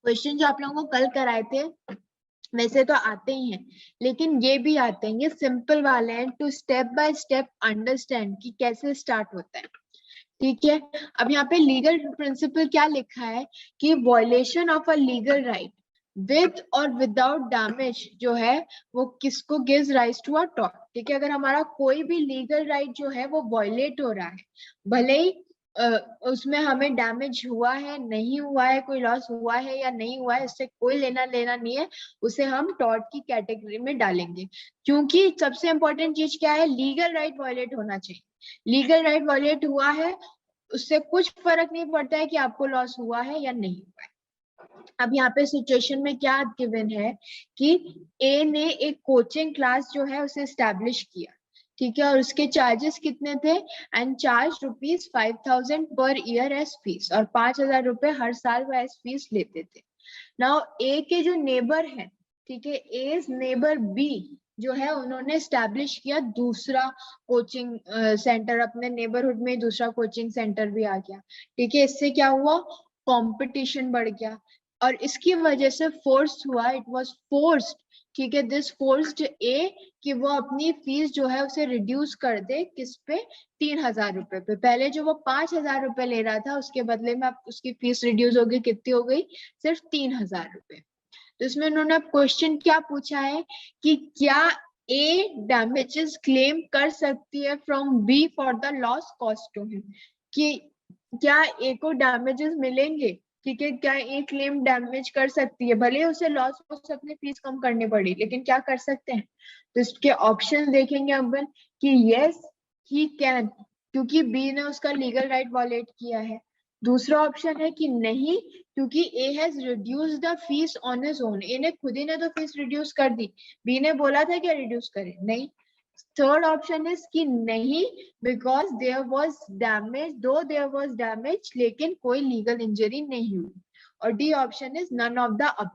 A: क्वेश्चन जो आप लोगों को कल कराए थे वैसे तो आते ही हैं, लेकिन ये भी आते हैं, ये सिंपल वाले हैं, to step by step understand कि कैसे स्टार्ट होता है। ठीक है, अब यहाँ पे लीगल प्रिंसिपल क्या लिखा है कि violation of a legal right with और विदाउट डैमेज जो है वो किसको gives rise to a tort. ठीक है, अगर हमारा कोई भी लीगल राइट जो है वो वॉयलेट हो रहा है, भले ही उसमें हमें डैमेज हुआ है नहीं हुआ है, कोई लॉस हुआ है या नहीं हुआ है, इससे कोई लेना देना नहीं है, उसे हम टॉर्ट की कैटेगरी में डालेंगे। क्योंकि सबसे इंपॉर्टेंट चीज क्या है, लीगल राइट वॉयलेट होना चाहिए। लीगल राइट वॉयलेट हुआ है, उससे कुछ फर्क नहीं पड़ता है कि आपको लॉस हुआ है या नहीं हुआ है। अब यहाँ पे सिचुएशन में क्या गिवन है कि ए ने एक कोचिंग क्लास जो है उसे एस्टैब्लिश किया। ठीक है, और उसके चार्जेस कितने थे? And charge ₹5,000 per year as fees, और 5,000 रुपए हर साल वो एज फीस लेते थे। नाउ ए के जो नेबर है, ठीक है, एज नेबर बी जो है उन्होंने स्टैब्लिश किया दूसरा कोचिंग सेंटर, अपने नेबरहुड में दूसरा कोचिंग सेंटर भी आ गया। ठीक है, इससे क्या हुआ, कंपटीशन बढ़ गया और इसकी वजह से फोर्स हुआ, इट वाज फोर्स्ड, ठीक है, दिस फोर्स्ड ए कि वो अपनी फीस जो है उसे रिड्यूस कर दे, किस पे? 3,000 रुपए पे। पहले जो वो 5,000 रुपए ले रहा था उसके बदले में अब उसकी फीस रिड्यूस हो गई, कितनी हो गई? सिर्फ 3,000 रुपए। तो इसमें उन्होंने क्वेश्चन क्या पूछा है कि क्या ए डैमेजेस क्लेम कर सकती है from B for the loss cost to him, कि क्या ए को डैमेजेस मिलेंगे? ठीक है, क्या ए क्लेम डैमेज कर सकती है, भले उसे लॉस हो सकती, फीस कम करनी पड़ी, लेकिन क्या कर सकते हैं? तो इसके ऑप्शन देखेंगे अपन कि यस ही कैन, क्योंकि बी ने उसका लीगल राइट वॉलेट किया है। दूसरा ऑप्शन है कि नहीं, क्योंकि A has reduce the fees on his own, A ने खुद ही ने तो फीस रिड्यूस कर दी, बी ने बोला था क्या रिड्यूस करे, नहीं। थर्ड ऑप्शन इज कि नहीं, because there was damage, though there was damage लेकिन कोई लीगल इंजरी नहीं हुई। और D option is none of the above.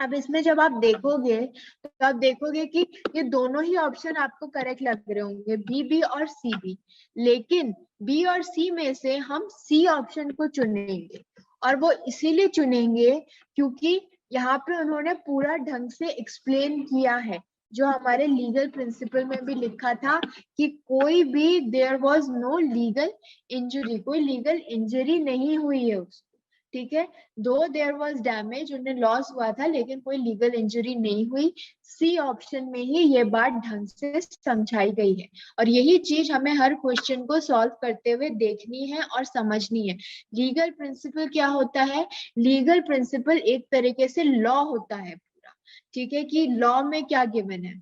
A: अब इसमें जब आप देखोगे तो आप देखोगे कि ये दोनों ही ऑप्शन आपको करेक्ट लग रहे होंगे, बी और सी भी, लेकिन बी और सी में से हम सी ऑप्शन को चुनेंगे। और वो इसीलिए चुनेंगे क्योंकि यहाँ पे उन्होंने पूरा ढंग से एक्सप्लेन किया है, जो हमारे लीगल प्रिंसिपल में भी लिखा था कि कोई भी there was no legal injury, कोई लीगल इंजरी नहीं हुई है उसको, ठीक है। दो देयर वाज डैमेज, उन्हें लॉस हुआ था लेकिन कोई लीगल इंजरी नहीं हुई। सी ऑप्शन में ही ये बात ढंग से समझाई गई है, और यही चीज हमें हर क्वेश्चन को सॉल्व करते हुए देखनी है और समझनी है। लीगल प्रिंसिपल क्या होता है? लीगल प्रिंसिपल एक तरीके से लॉ होता है पूरा, ठीक है, कि लॉ में क्या गिवन है।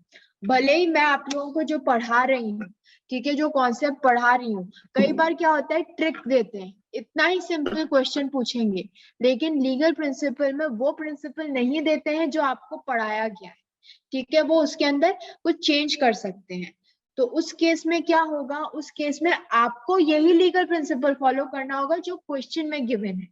A: भले ही मैं आप लोगों को जो पढ़ा रही हूँ, ठीक है, जो कॉन्सेप्ट पढ़ा रही हूँ, कई बार क्या होता है ट्रिक देते हैं, इतना ही सिंपल क्वेश्चन पूछेंगे, लेकिन लीगल प्रिंसिपल में वो प्रिंसिपल नहीं देते हैं जो आपको पढ़ाया गया है, ठीक है, वो उसके अंदर कुछ चेंज कर सकते हैं। तो उस केस में क्या होगा, उस केस में आपको यही लीगल प्रिंसिपल फॉलो करना होगा जो क्वेश्चन में गिवन है।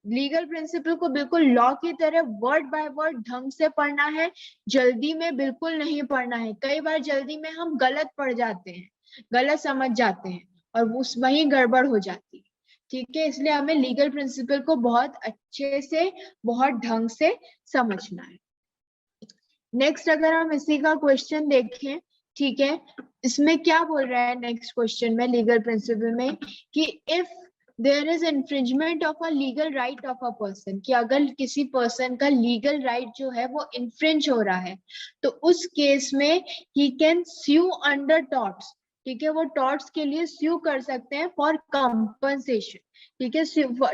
A: लीगल प्रिंसिपल को बिल्कुल लॉ की तरह वर्ड बाय वर्ड ढंग से पढ़ना है, जल्दी में बिल्कुल नहीं पढ़ना है। कई बार जल्दी में हम गलत पढ़ जाते हैं, गलत समझ जाते हैं और उस वहीं गड़बड़ हो जाती है, ठीक है। इसलिए हमें लीगल प्रिंसिपल को बहुत अच्छे से, बहुत ढंग से समझना है। नेक्स्ट अगर हम इसी का क्वेश्चन देखें, ठीक है, इसमें क्या बोल रहा है नेक्स्ट क्वेश्चन में लीगल प्रिंसिपल में कि if there is infringement of a legal right of a person, कि अगर किसी पर्सन का लीगल राइट जो है वो इन्फ्रिंज हो रहा है, तो उस केस में he can sue under torts, ठीक है, वो टॉर्ट्स के लिए स्यू कर सकते हैं फॉर कंपनसेशन, ठीक है,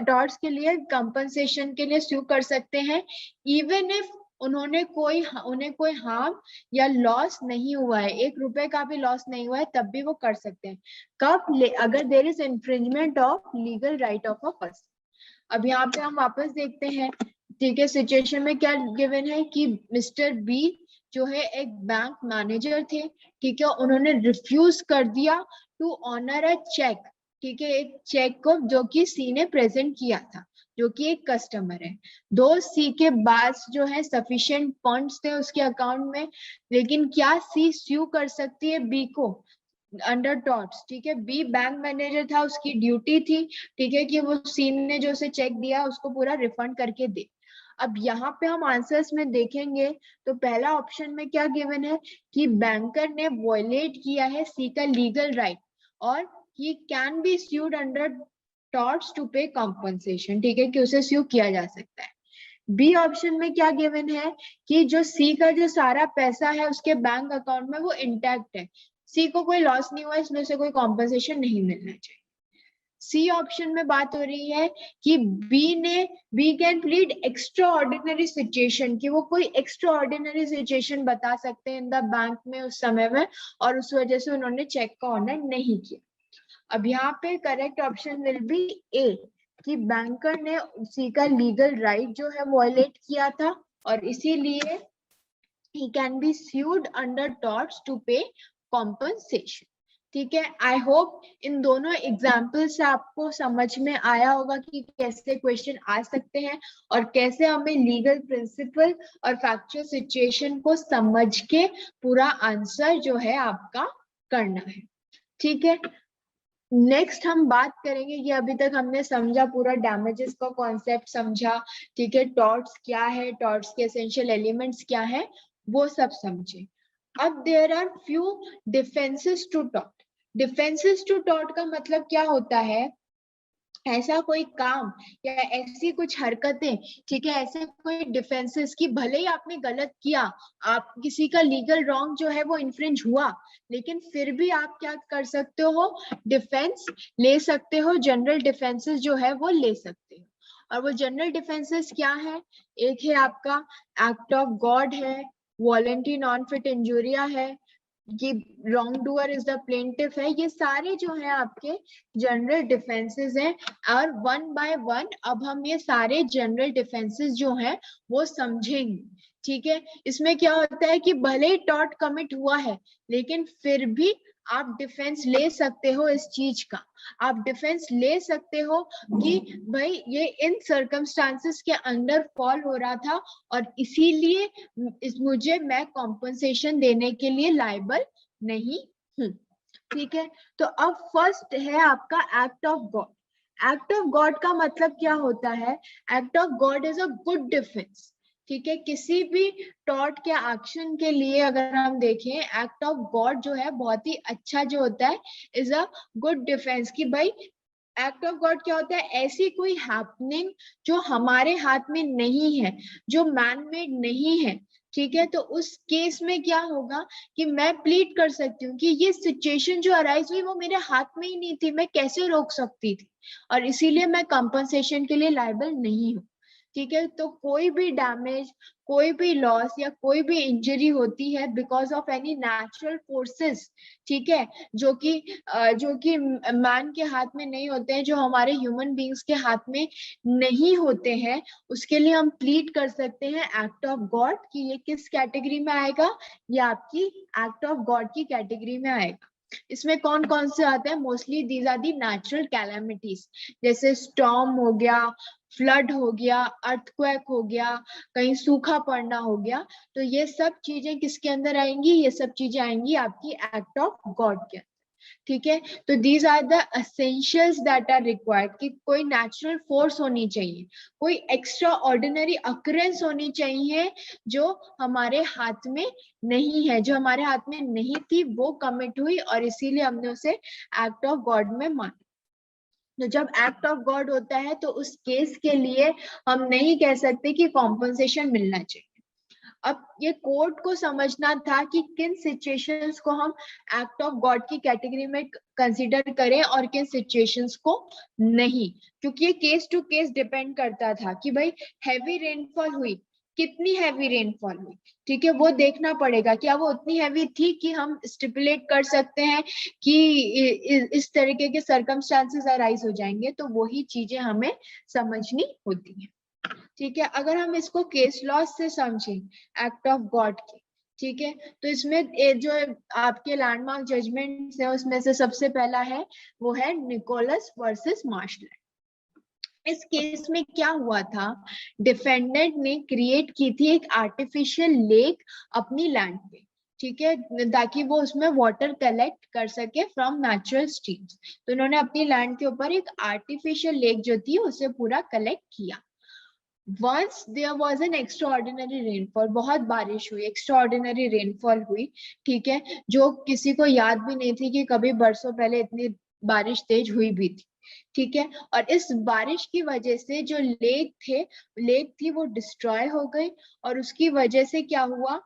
A: टॉर्ट्स के लिए कंपनसेशन के लिए स्यू कर सकते हैं, इवन इफ उन्हें कोई हार्म या लॉस नहीं हुआ है, 1 रुपए का भी लॉस नहीं हुआ है, तब भी वो कर सकते हैं। कब? अगर there is infringement of legal right of a person. अब यहाँ पे हम वापस देखते हैं, ठीक है, सिचुएशन में क्या गिवन है कि मिस्टर बी जो है एक बैंक मैनेजर थे, ठीक है, उन्होंने रिफ्यूज कर दिया टू ऑनर अ चेक, ठीक है, एक चेक को जो कि सी ने प्रेजेंट किया था, जो कि एक कस्टमर है। दो सी के पास जो है सफिशिएंट फंड्स थे उसके अकाउंट में, लेकिन क्या सी स्यू कर सकती है बी को अंडर टॉर्ट्स, ठीक है, बी बैंक मैनेजर था, उसकी ड्यूटी थी, ठीक है, कि वो सी ने जो उसे चेक दिया उसको पूरा रिफंड करके दे। अब यहाँ पे हम आंसर्स में देखेंगे तो पहला ऑप्शन में क्या गिवन है कि बैंकर ने वॉयलेट किया है सी का लीगल राइट, और he can be sued under torts to pay compensation, ठीक है, कि उसे स्यू किया जा सकता है। बी ऑप्शन में क्या गिवन है कि जो सी का जो सारा पैसा है उसके बैंक अकाउंट में वो इंटैक्ट है, सी को कोई लॉस नहीं हुआ, इसमें से कोई कॉम्पनसेशन नहीं मिलना चाहिए। सी ऑप्शन में बात हो रही है कि be can plead extraordinary situation, कि वो कोई एक्स्ट्रा ऑर्डिनरी सिचुएशन बता सकते हैं इन द बैंक में उस समय में, और उस वजह से उन्होंने चेक का ऑनर नहीं किया। अब यहाँ पे करेक्ट ऑप्शन विल बी ए, कि बैंकर ने सी का लीगल राइट जो है वॉयलेट किया था, और इसीलिए he can be sued under torts to pay compensation, ठीक है। आई होप इन दोनों एग्जाम्पल से आपको समझ में आया होगा कि कैसे क्वेश्चन आ सकते हैं और कैसे हमें लीगल प्रिंसिपल और फैक्चुअल सिचुएशन को समझ के पूरा आंसर जो है आपका करना है, ठीक है। नेक्स्ट हम बात करेंगे कि अभी तक हमने समझा पूरा डैमेजेस का कॉन्सेप्ट समझा, ठीक है, टॉर्ट्स क्या है, टॉर्ट्स के एसेंशियल एलिमेंट्स क्या है, वो सब समझे। अब there are few defences to tort. Defences to tort का मतलब क्या होता है, ऐसा कोई काम या ऐसी कुछ हरकतें, ठीक है, ऐसे कोई डिफेंसेस की भले ही आपने गलत किया, आप किसी का लीगल रॉन्ग जो है वो इन्फ्रिंज हुआ, लेकिन फिर भी आप क्या कर सकते हो, डिफेंस ले सकते हो, जनरल डिफेंसेस जो है वो ले सकते हो। और वो जनरल डिफेंसेस क्या है, एक है आपका एक्ट ऑफ गॉड है, वॉलंटरी नॉन फिट इंजूरिया है, ये wrong doer is the plaintiff है, ये सारे जो है आपके जनरल डिफेंसेस हैं। और वन बाय वन अब हम ये सारे जनरल डिफेंसेस जो हैं वो समझेंगे, ठीक है। इसमें क्या होता है कि भले ही टॉर्ट कमिट हुआ है लेकिन फिर भी आप डिफेंस ले सकते हो इस चीज का। आप डिफेंस ले सकते हो कि भाई ये इन सर्कमस्टांसेस के अंडर फॉल हो रहा था और इसीलिए मुझे मैं कॉम्पनसेशन देने के लिए लायबल नहीं हूं, ठीक है। तो अब फर्स्ट है आपका act of God. Act of God का मतलब क्या होता है? Act of God is a good defence, ठीक है। किसी भी टॉर्ट के एक्शन के लिए अगर हम देखें, एक्ट ऑफ गॉड जो है बहुत ही अच्छा जो होता है, इज अ गुड डिफेंस। कि भाई एक्ट ऑफ गॉड क्या होता है? ऐसी कोई हैपनिंग जो हमारे हाथ में नहीं है, जो मैन मेड नहीं है, ठीक है। तो उस केस में क्या होगा कि मैं प्लीड कर सकती हूँ कि ये सिचुएशन जो अराइज हुई वो मेरे हाथ में ही नहीं थी, मैं कैसे रोक सकती थी, और इसीलिए मैं कंपनसेशन के लिए लायबल नहीं हूँ, ठीक है। तो कोई भी डैमेज, कोई भी लॉस या कोई भी इंजरी होती है because of any natural forces, ठीक है, जो कि मैन के हाथ में नहीं होते हैं, जो हमारे ह्यूमन बींग्स के हाथ में नहीं होते हैं, उसके लिए हम प्लीड कर सकते हैं एक्ट ऑफ गॉड। कि ये किस कैटेगरी में आएगा? ये आपकी एक्ट ऑफ गॉड की कैटेगरी में आएगा। इसमें कौन कौन से आते हैं? Mostly these are the natural calamities, जैसे स्टॉर्म हो गया, फ्लड हो गया, अर्थक्वेक हो गया, कहीं सूखा पड़ना हो गया। तो ये सब चीजें किसके अंदर आएंगी? ये सब चीजें आएंगी आपकी एक्ट ऑफ गॉड के अंदर, ठीक है। तो these are the essentials that are required. कि कोई नेचुरल फोर्स होनी चाहिए, कोई एक्स्ट्रा ऑर्डिनरी अकरेंस होनी चाहिए जो हमारे हाथ में नहीं है, जो हमारे हाथ में नहीं थी, वो कमिट हुई और इसीलिए हमने उसे एक्ट ऑफ गॉड में माना। तो जब एक्ट ऑफ गॉड होता है तो उस केस के लिए हम नहीं कह सकते कि कॉम्पनसेशन मिलना चाहिए। अब ये कोर्ट को समझना था कि किन सिचुएशंस को हम एक्ट ऑफ गॉड की कैटेगरी में कंसीडर करें और किन सिचुएशंस को नहीं, क्योंकि ये केस टू केस डिपेंड करता था कि भाई हैवी रेनफॉल हुई, कितनी हैवी रेनफॉल हुई, ठीक है, वो देखना पड़ेगा। क्या वो उतनी हैवी थी कि हम स्टिपुलेट कर सकते हैं कि इस तरीके के सर्कमस्टांसेस अराइज हो जाएंगे, तो वही चीजें हमें समझनी होती है, ठीक है। अगर हम इसको केस लॉ से समझें एक्ट ऑफ गॉड की, ठीक है, तो इसमें जो आपके लैंडमार्क जजमेंट्स है उसमें से सबसे पहला है वो है निकोलस वर्सेस मार्शलैंड। इस केस में क्या हुआ था? डिफेंडेंट ने क्रिएट की थी एक आर्टिफिशियल लेक अपनी लैंड पे, ठीक है, ताकि वो उसमें वाटर कलेक्ट कर सके फ्रॉम नेचुरल स्ट्रीम्स। तो उन्होंने अपनी लैंड के ऊपर एक आर्टिफिशियल लेक जो थी उसे पूरा कलेक्ट किया। Once there was an extraordinary rainfall, बहुत बारिश हुई, extraordinary rainfall हुई, ठीक है, जो किसी को याद भी नहीं थी कि कभी बरसों पहले इतनी बारिश तेज हुई भी थी, ठीक है। और इस बारिश की वजह से जो लेक थी वो डिस्ट्रॉय हो गई, और उसकी वजह से क्या हुआ?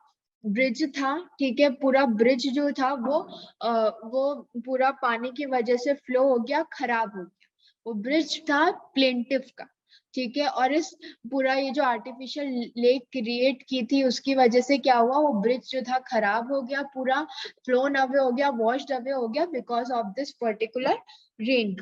A: ब्रिज था, ठीक है, पूरा ब्रिज जो था वो पूरा पानी की वजह से फ्लो हो गया, खराब हो गया। वो ब्रिज था प्लेंटिफ का, ठीक है। और इस पूरा ये जो आर्टिफिशियल लेक क्रिएट की थी उसकी वजह से क्या हुआ? वो ब्रिज जो था खराब हो गया, पूरा फ्लोन अवे हो गया, वॉश्ड अवे हो गया because of this particular rain.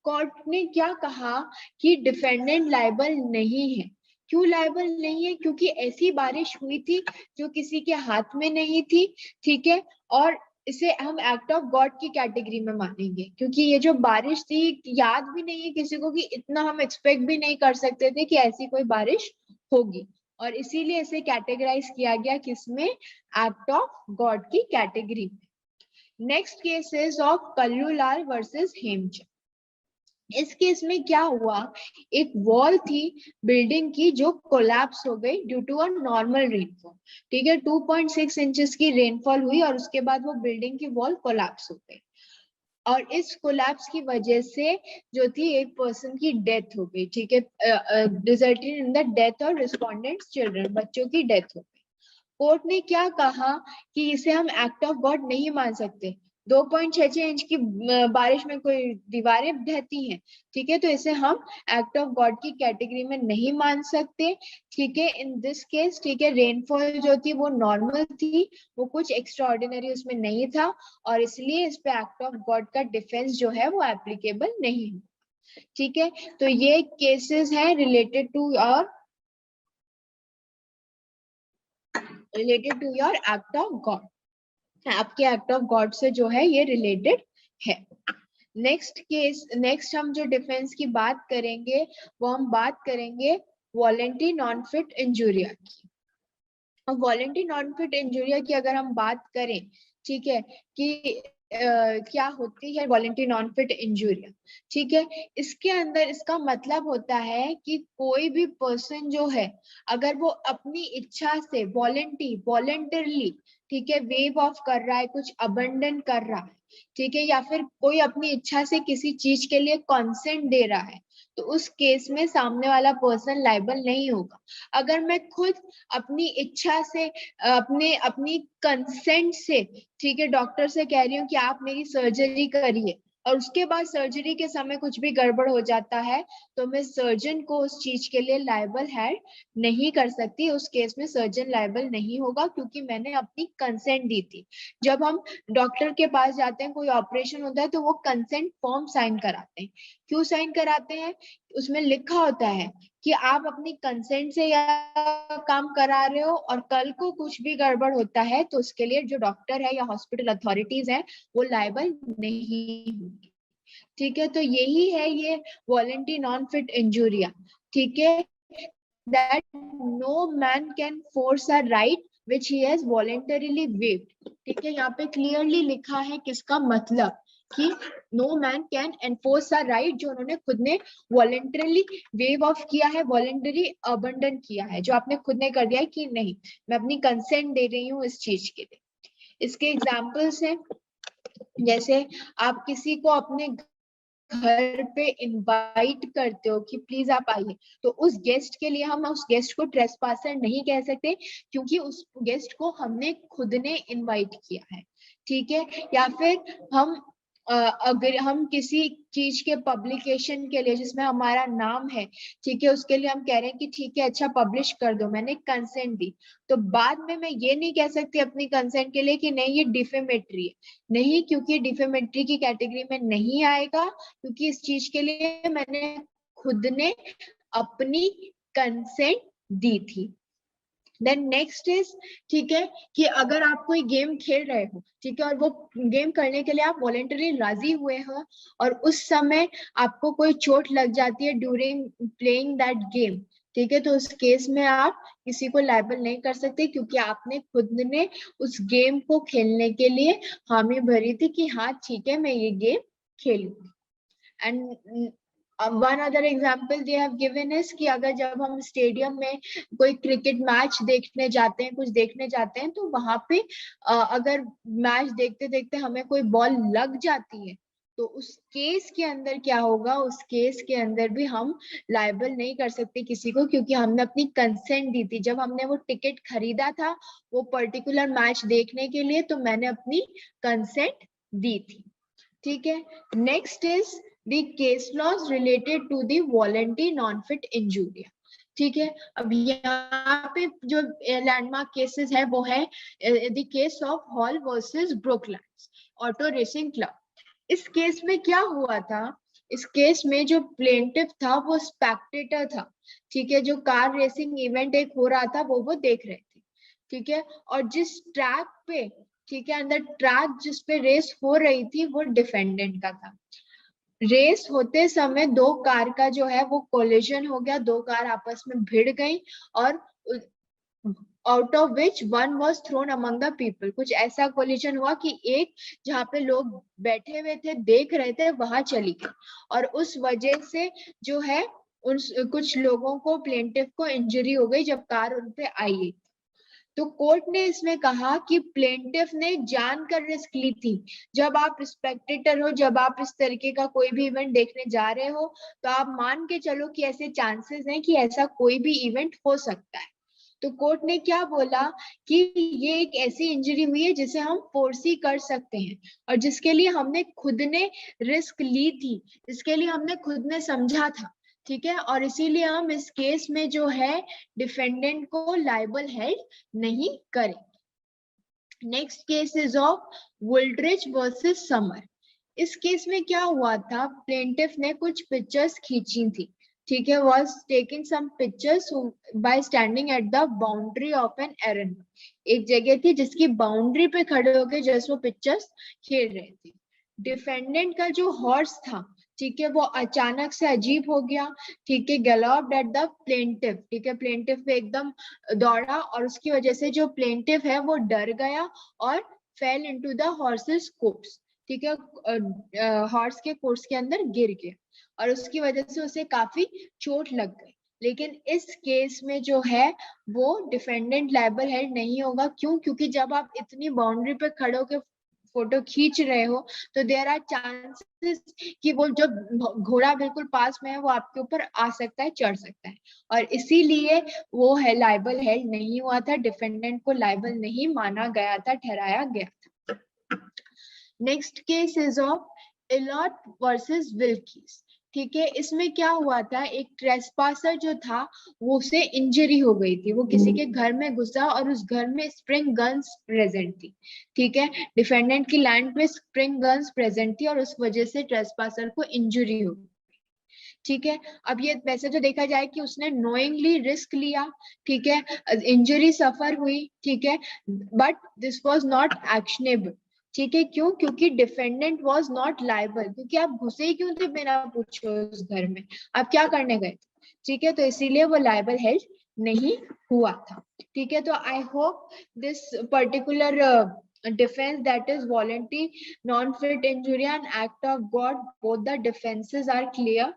A: Court ने क्या कहा कि डिफेंडेंट लायबल नहीं है। क्यों लायबल नहीं है? क्योंकि ऐसी बारिश हुई थी जो किसी के हाथ में नहीं थी, ठीक है। और इसे हम एक्ट ऑफ गॉड की कैटेगरी में मानेंगे, क्योंकि ये जो बारिश थी याद भी नहीं है किसी को, कि इतना हम एक्सपेक्ट भी नहीं कर सकते थे कि ऐसी कोई बारिश होगी, और इसीलिए इसे कैटेगराइज किया गया किसमें? एक्ट ऑफ गॉड की कैटेगरी में। Next case is of Kallulal versus Hemchand. इस केस में क्या हुआ? एक वॉल थी बिल्डिंग की जो कोलैप्स हो गई due to a normal rainfall, ठीक है, 2.6 इंचेस की रेनफॉल हुई और उसके बाद वो बिल्डिंग की वॉल कोलैप्स हो गई। और इस कोलैप्स की वजह से जो थी एक पर्सन की डेथ हो गई, ठीक है, रिजल्टेड इन द डेथ और रिस्पोंडेंट्स चिल्ड्रन, बच्चों की डेथ हो गई। कोर्ट ने क्या कहा कि इसे हम एक्ट ऑफ गॉड नहीं मान सकते। 2.66 इंच की बारिश में कोई दीवारें ढहती हैं, ठीक है, तो इसे हम एक्ट ऑफ गॉड की कैटेगरी में नहीं मान सकते, ठीक है। इन दिस केस, ठीक है, रेनफॉल जो थी वो नॉर्मल थी, वो कुछ एक्स्ट्रा ऑर्डिनरी उसमें नहीं था, और इसलिए इस पे एक्ट ऑफ गॉड का डिफेंस जो है वो एप्लीकेबल नहीं है, ठीक है। तो ये केसेस हैं related to your act of God, आपके एक्ट ऑफ गॉड से जो है ये रिलेटेड है। नेक्स्ट केस, नेक्स्ट हम जो डिफेंस की बात करेंगे वो हम बात करेंगे वॉलंटरी नॉन फिट इंजुरिया की। अब वॉलंटरी नॉन फिट इंजुरिया की अगर हम बात करें, ठीक है, कि क्या होती है वॉलंटरी नॉन फिट इंजुरिया, ठीक है। इसके अंदर इसका मतलब होता है कि कोई भी पर्सन जो है, अगर वो अपनी इच्छा से वॉलंटरली, ठीक है, वेव ऑफ कर रहा है, कुछ अबंडन कर रहा है, ठीक है, या फिर कोई अपनी इच्छा से किसी चीज के लिए कॉन्सेंट दे रहा है, तो उस केस में सामने वाला पर्सन लायबल नहीं होगा। अगर मैं खुद अपनी इच्छा से, अपने अपनी कंसेंट से, ठीक है, डॉक्टर से कह रही हूँ कि आप मेरी सर्जरी करिए, और उसके बाद सर्जरी के समय कुछ भी गड़बड़ हो जाता है, तो मैं सर्जन को उस चीज के लिए लायबल है नहीं कर सकती। उस केस में सर्जन लायबल नहीं होगा, क्योंकि मैंने अपनी कंसेंट दी थी। जब हम डॉक्टर के पास जाते हैं, कोई ऑपरेशन होता है, तो वो कंसेंट फॉर्म साइन कराते हैं। क्यों साइन कराते हैं? उसमें लिखा होता है कि आप अपनी कंसेंट से या काम करा रहे हो, और कल को कुछ भी गड़बड़ होता है तो उसके लिए जो डॉक्टर है या हॉस्पिटल अथॉरिटीज हैं वो लायबल नहीं होंगे, ठीक है। तो यही है ये वॉलंटरी नॉन फिट इंजुरिया, ठीक है, that no man can force a right which he has voluntarily waived, ठीक है। यहाँ पे क्लियरली लिखा है किसका मतलब, कि no man can enforce a right जो उन्होंने खुद ने वॉलंटरली वेव ऑफ किया है, वॉलंटरी अबंडन किया है, जो आपने खुद ने कर दिया है कि नहीं मैं अपनी कंसेंट दे रही हूँ इस चीज के लिए। इसके एग्जाम्पल्स हैं, जैसे आप किसी को अपने घर पे इनवाइट करते हो कि प्लीज आप आइए, तो उस गेस्ट के लिए हम उस गेस्ट को ट्रेसपासर नहीं कह सकते, क्योंकि उस गेस्ट को हमने खुद ने इनवाइट किया है, ठीक है। या फिर हम अगर हम किसी चीज के पब्लिकेशन के लिए जिसमें हमारा नाम है, ठीक है, उसके लिए हम कह रहे हैं कि ठीक है अच्छा पब्लिश कर दो, मैंने कंसेंट दी, तो बाद में मैं ये नहीं कह सकती अपनी कंसेंट के लिए कि नहीं ये डिफेमेटरी है, नहीं, क्योंकि डिफेमेटरी की कैटेगरी में नहीं आएगा, क्योंकि इस चीज के लिए मैंने खुद ने अपनी कंसेंट दी थी। देन नेक्स्ट इज, ठीक है, कि अगर आप कोई गेम खेल रहे हो, ठीक है, और वो गेम करने के लिए आप वॉलेंटरी राजी हुए हो, और उस समय आपको कोई चोट लग जाती है ड्यूरिंग प्लेइंग दैट गेम, ठीक है, तो उस केस में आप किसी को लायबल नहीं कर सकते, क्योंकि आपने खुद ने उस गेम को खेलने के लिए हामी भरी थी कि हाँ ठीक है मैं ये गेम खेलूंगी। And one other example they have given is कि अगर जब हम स्टेडियम में कोई क्रिकेट मैच देखने जाते हैं, कुछ देखने जाते हैं, तो वहां पे अगर मैच देखते देखते हमें कोई बॉल लग जाती है, तो उस केस के अंदर क्या होगा, उस केस के अंदर भी हम लायबल नहीं कर सकते किसी को, क्योंकि हमने अपनी कंसेंट दी थी। जब हमने वो टिकट खरीदा था वो पर्टिकुलर मैच देखने के लिए, तो मैंने अपनी कंसेंट दी थी, ठीक है। Next is the case laws related to the voluntary non fit injuria, ठीक है। अब यहाँ पे जो लैंडमार्क केसेस है वो है the case of Hall versus Brooklands Auto Racing Club. इस केस में क्या हुआ था, इस केस में जो प्लेंटिफ था वो स्पेक्टेटर था, ठीक है, जो कार रेसिंग इवेंट एक हो रहा था वो देख रहे थे, ठीक है, और जिस ट्रैक पे, ठीक है, अंदर ट्रैक जिस पे रेस हो रही थी वो डिफेंडेंट का था। रेस होते समय दो कार का जो है वो कोलिजन हो गया, दो कार आपस में भिड़ गई, और out of which one was thrown among the people. कुछ ऐसा कोलिजन हुआ कि एक जहाँ पे लोग बैठे हुए थे देख रहे थे वहां चली गई, और उस वजह से जो है उन कुछ लोगों को, प्लेंटिफ को इंजरी हो गई जब कार उन पे आई। तो कोर्ट ने इसमें कहा कि प्लेंटिफ ने जानकर रिस्क ली थी। जब आप स्पेक्टेटर हो, जब आप इस तरीके का कोई भी इवेंट देखने जा रहे हो, तो आप मान के चलो कि ऐसे चांसेस हैं कि ऐसा कोई भी इवेंट हो सकता है। तो कोर्ट ने क्या बोला कि ये एक ऐसी इंजरी हुई है जिसे हम फोर्सी कर सकते हैं और जिसके लिए हमने खुद ने रिस्क ली थी, इसके लिए हमने खुद ने समझा था, ठीक है, और इसीलिए हम इस केस में जो है डिफेंडेंट को लायबल हेल्ड नहीं करें। Next case is of Wooldridge versus Sumner. इस केस में क्या हुआ था, प्लेंटिफ ने कुछ पिक्चर्स खींची थी, ठीक है, was taking some pictures by standing at the boundary of an errand। एक जगह थी जिसकी बाउंड्री पे खड़े होकर जस्ट वो पिक्चर्स खेल रहे थे। डिफेंडेंट का जो हॉर्स था, ठीक है, वो अचानक से अजीब हो गया, ठीक है, गैलॉप्ड एट द प्लेंटिफ, ठीक है, प्लेंटिफ पे एकदम दौड़ा और उसकी वजह से जो प्लेंटिफ है वो डर गया और fail into the horses course, ठीक है, हॉर्स के कोर्स के अंदर गिर गया और उसकी वजह से उसे काफी चोट लग गई। लेकिन इस केस में जो है वो डिफेंडेंट लायबल हेल्ड नहीं होगा। क्यों? क्योंकि जब आप इतनी बाउंड्री पे खड़े होकर फोटो खींच रहे हो तो देयर आर चांसेस कि वो जब घोड़ा बिल्कुल पास में है वो आपके ऊपर आ सकता है, चढ़ सकता है, और इसीलिए वो है लायबल हेल्ड नहीं हुआ था, डिफेंडेंट को लायबल नहीं माना गया था, ठहराया गया था। Next case is of Illott versus Wilkes, ठीक है, इसमें क्या हुआ था, एक ट्रेसपासर जो था वो उसे इंजरी हो गई थी, वो किसी के घर में घुसा और उस घर में स्प्रिंग गन्स प्रेजेंट थी, ठीक है, डिफेंडेंट की लैंड में स्प्रिंग गन्स प्रेजेंट थी और उस वजह से ट्रेसपासर को इंजरी हो गई, ठीक है। अब ये वैसे तो देखा जाए कि उसने नोइंगली रिस्क लिया, ठीक है, इंजरी सफर हुई, ठीक है, but this was not actionable, ठीक है, क्यों? क्योंकि डिफेंडेंट वाज नॉट लायबल, क्योंकि आप घुसे ही क्यों थे बिना पूछे उस घर में, आप क्या करने गए थे, ठीक है, तो इसीलिए वो लायबल हेल्ड नहीं हुआ था, ठीक है। तो I hope this particular defense, that is voluntary non-fit injury and act of God, both the defenses are clear।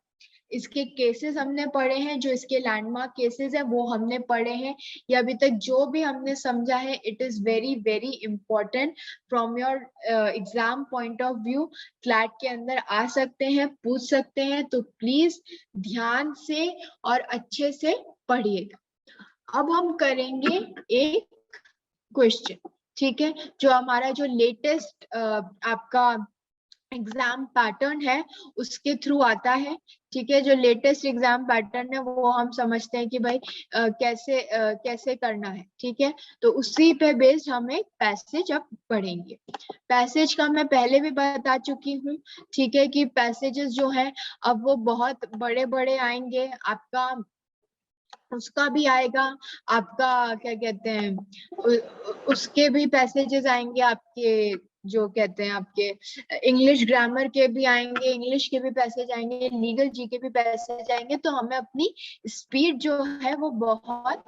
A: इसके केसेस हमने पढ़े हैं, जो इसके लैंडमार्क केसेस है वो हमने पढ़े हैं। ये अभी तक जो भी हमने समझा है it is very very important from your exam point of view, CLAT के अंदर आ सकते हैं, पूछ सकते हैं, तो प्लीज ध्यान से और अच्छे से पढ़िएगा। अब हम करेंगे एक क्वेश्चन, ठीक है, जो हमारा जो लेटेस्ट आपका एग्जाम पैटर्न है उसके थ्रू आता है, ठीक है, जो लेटेस्ट एग्जाम पैटर्न है वो हम समझते हैं कि भाई कैसे करना है, ठीक है, तो उसी पे बेस्ड हम एक पैसेज अब पढ़ेंगे। पैसेज का मैं पहले भी बता चुकी हूँ, ठीक है, कि पैसेजेस जो है अब वो बहुत बड़े बड़े आएंगे, आपका उसका भी आएगा, आपका क्या कहते हैं उसके भी पैसेजेस आएंगे, आपके जो कहते हैं आपके इंग्लिश ग्रामर के भी आएंगे, इंग्लिश के भी पैसेज आएंगे, लीगल जी के भी पैसेज आएंगे, तो हमें अपनी स्पीड जो है वो बहुत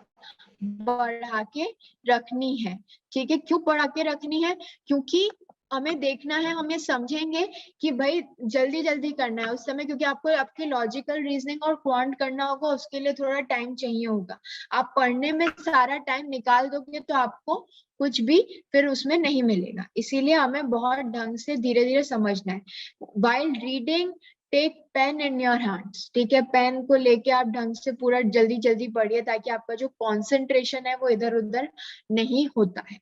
A: बढ़ा के रखनी है, ठीक है। क्यों बढ़ा के रखनी है? क्योंकि हमें देखना है, हम ये समझेंगे कि भाई जल्दी जल्दी करना है उस समय, क्योंकि आपको आपके लॉजिकल रीजनिंग और क्वांट करना होगा, उसके लिए थोड़ा टाइम चाहिए होगा। आप पढ़ने में सारा टाइम निकाल दोगे तो आपको कुछ भी फिर उसमें नहीं मिलेगा, इसीलिए हमें बहुत ढंग से धीरे धीरे समझना है। While reading take pen in your hands, ठीक है, पेन को लेके आप ढंग से पूरा जल्दी जल्दी पढ़िए ताकि आपका जो कंसंट्रेशन है वो इधर उधर नहीं होता है,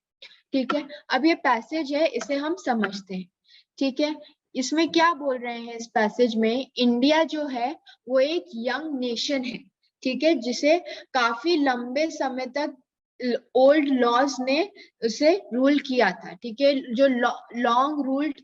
A: ठीक है। अब ये पैसेज है, इसे हम समझते हैं, ठीक है। इसमें क्या बोल रहे हैं इस पैसेज में, इंडिया जो है वो एक यंग नेशन है, ठीक है, जिसे काफी लंबे समय तक ओल्ड लॉज ने उसे रूल किया था, ठीक है, जो long ruled,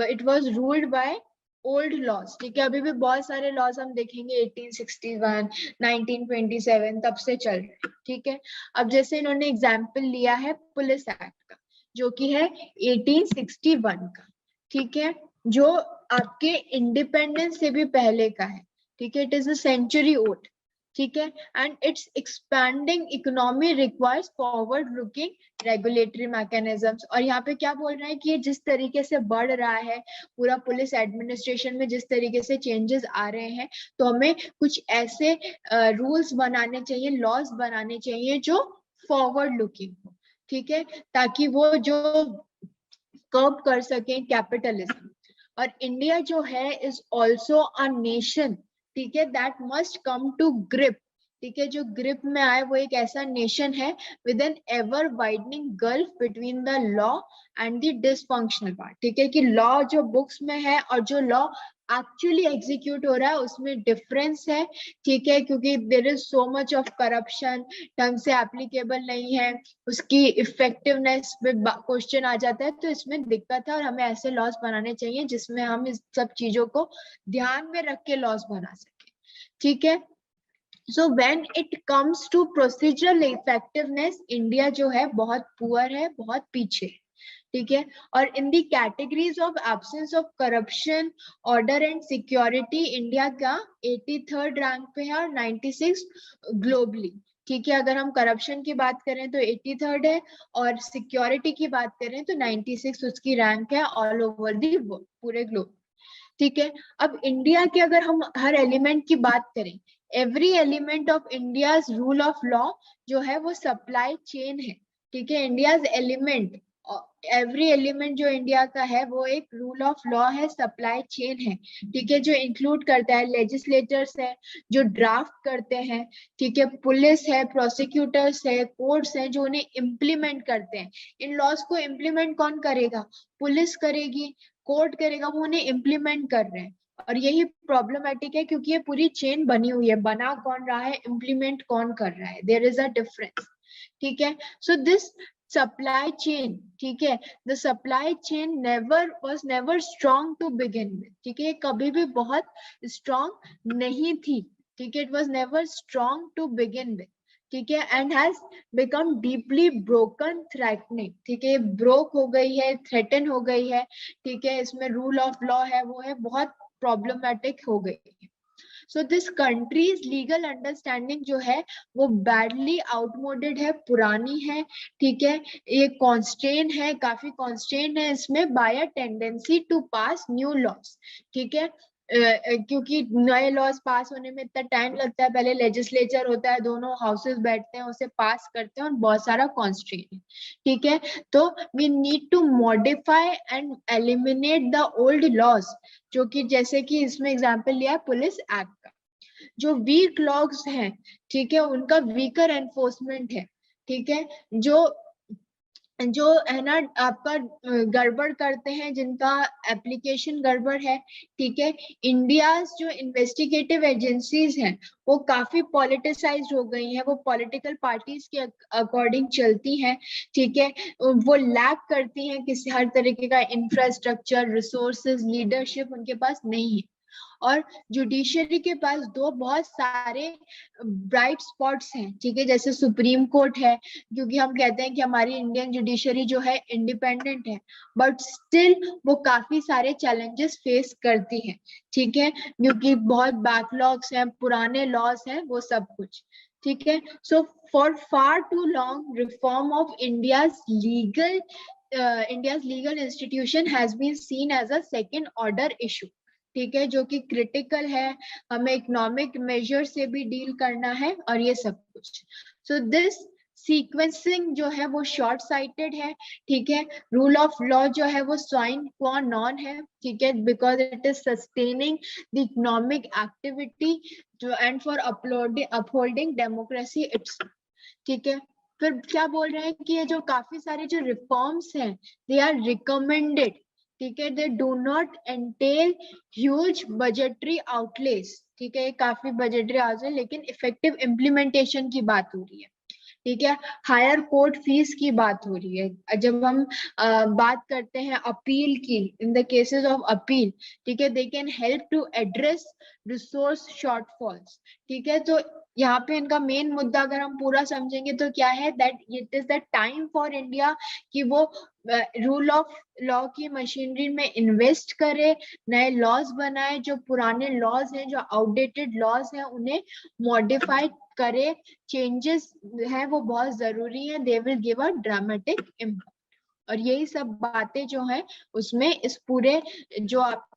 A: it was ruled by old laws, ठीक है। अभी भी बहुत सारे लॉज हम देखेंगे 1861, 1927 तब से चल रहे हैं, ठीक है। अब जैसे इन्होंने एग्जाम्पल लिया है पुलिस एक्ट का, जो कि है 1861 का, ठीक है, जो आपके इंडिपेंडेंस से भी पहले का है, ठीक है, it is a century old, ठीक है, and it's expanding economy requires forward looking regulatory mechanisms. और यहाँ पे क्या बोल रहे हैं कि ये जिस तरीके से बढ़ रहा है, पूरा पुलिस एडमिनिस्ट्रेशन में जिस तरीके से चेंजेस आ रहे हैं, तो हमें कुछ ऐसे रूल्स बनाने चाहिए, लॉज बनाने चाहिए जो फॉरवर्ड लुकिंग हो, ठीक है, ताकि वो जो कर्ब कर सके कैपिटलिज्म। और इंडिया जो है इज ऑल्सो अ नेशन, ठीक है, that must come to grip ठीक है, जो ग्रिप में आए वो एक ऐसा नेशन है with an ever widening gulf between the law and the dysfunctional part. ठीक है, कि लॉ जो बुक्स में है और जो लॉ एक्चुअली एग्जीक्यूट हो रहा है उसमें डिफरेंस है। ठीक है, क्योंकि there is so much of corruption, ढंग से एप्लीकेबल नहीं है, उसकी इफेक्टिवनेस पे क्वेश्चन आ जाता है, तो इसमें दिक्कत है। और हमें ऐसे लॉज बनाने चाहिए जिसमें हम इस सब चीजों को ध्यान में रख के लॉज बना सके। ठीक है, so when it comes to procedural effectiveness, India जो है बहुत पुअर है, बहुत पीछे है। ठीक है, और in the categories of absence of corruption, order and security, India का 83rd रैंक पे है और 96 ग्लोबली। ठीक है, अगर हम करप्शन की बात करें तो 83rd है, और सिक्योरिटी की बात करें तो 96 उसकी रैंक है ऑल ओवर दी पूरे ग्लोब। ठीक है, अब इंडिया के अगर हम हर एलिमेंट की बात करें, every element of India's rule of law जो है वो सप्लाई चेन है। ठीक है, इंडियाज एलिमेंट, एवरी एलिमेंट जो इंडिया का है वो एक रूल ऑफ लॉ है, सप्लाई चेन है। ठीक है, जो इंक्लूड करता है लेजिस्लेटर्स है जो ड्राफ्ट करते हैं, ठीक है, पुलिस है, प्रोसिक्यूटर्स है, कोर्ट्स है जो उन्हें इम्प्लीमेंट करते हैं। इन लॉज को इम्प्लीमेंट कौन करेगा? पुलिस करेगी, कोर्ट करेगा, वो उन्हें इम्प्लीमेंट कर रहे हैं। और यही प्रॉब्लमेटिक है क्योंकि ये पूरी चेन बनी हुई है, बना कौन रहा है, इम्प्लीमेंट कौन कर रहा है, देयर इज अ डिफरेंस। ठीक है, सो दिस सप्लाई चेन, ठीक है, the supply chain never was never strong to begin with. ठीक है, कभी भी बहुत स्ट्रॉन्ग नहीं थी। ठीक है, it was never strong to begin with. ठीक है, and has become deeply broken, threatening. ठीक है, ब्रोक हो गई है, थ्रेटन हो गई है। ठीक है, इसमें रूल ऑफ लॉ है वो है बहुत प्रॉब्लमेटिक हो गई है। So this countries legal understanding जो है वो बैडली आउटमोडेड है, पुरानी है। ठीक है, ये कॉन्स्ट्रेन है, काफी कॉन्स्ट्रेन है इसमें by a tendency to pass new laws. ठीक है, क्योंकि नए लॉज पास होने में इतना टाइम लगता है, पहले लेजिस्लेचर होता है, दोनों हाउसेस बैठते हैं, उसे पास करते हैं, और बहुत सारा कॉन्स्ट्रेन है। ठीक है, तो we need to modify and eliminate the old laws, जो कि जैसे कि इसमें एग्जांपल लिया है पुलिस एक्ट का। जो वीक लॉज हैं, ठीक है, उनका वीकर एनफोर्समेंट है। ठीक है, जो जो है ना आपका गड़बड़ करते हैं, जिनका एप्लीकेशन गड़बड़ है। ठीक है, इंडिया जो इन्वेस्टिगेटिव एजेंसीज हैं वो काफी पॉलिटिसाइज्ड हो गई हैं, वो पॉलिटिकल पार्टीज के अकॉर्डिंग चलती हैं। ठीक है, वो लैक करती हैं, किसी हर तरीके का इंफ्रास्ट्रक्चर, रिसोर्सेज, लीडरशिप उनके पास नहीं है। और जुडिशरी के पास दो बहुत सारे ब्राइट स्पॉट्स हैं। ठीक है, जैसे सुप्रीम कोर्ट है, क्योंकि हम कहते हैं कि हमारी इंडियन जुडिशरी जो है इंडिपेंडेंट है, बट स्टिल वो काफी सारे चैलेंजेस फेस करती है। ठीक है, क्योंकि बहुत बैकलॉग्स हैं, पुराने लॉज हैं, वो सब कुछ। ठीक है, so for far too long reform of India's legal institution has been seen as a second order issue। ठीक है, जो कि क्रिटिकल है, हमें इकोनॉमिक मेजर से भी डील करना है और ये सब कुछ। सो दिस सीक्वेंसिंग जो है वो शॉर्ट साइटेड है। ठीक है, रूल ऑफ लॉ जो है वो स्वाइन क्वा नॉन है। ठीक है, because it is sustaining the economic activity and for upholding democracy it's. ठीक है, फिर क्या बोल रहे हैं कि ये जो काफी सारे जो रिफॉर्म्स हैं दे आर रिकमेंडेड। ठीक है, they do not entail huge budgetary outlays. ठीक है, काफी बजटरी आउटले, लेकिन इफेक्टिव इम्प्लीमेंटेशन की बात हो रही है। ठीक है, हायर कोर्ट फीस की बात हो रही है। जब हम बात करते हैं अपील की, in the cases of appeal, ठीक है, they can help to address resource shortfalls. ठीक है, तो यहाँ पे इनका मेन मुद्दा अगर हम पूरा समझेंगे तो क्या है, that it is the time for India कि वो रूल ऑफ लॉ की मशीनरी में इन्वेस्ट करे, नए लॉज बनाए, जो पुराने लॉज हैं, जो आउटडेटेड लॉज हैं, उन्हें मॉडिफाई करे। चेंजेस हैं वो बहुत जरूरी हैं, they will give a dramatic impact. और यही सब बातें जो है उसमें इस पूरे जो आप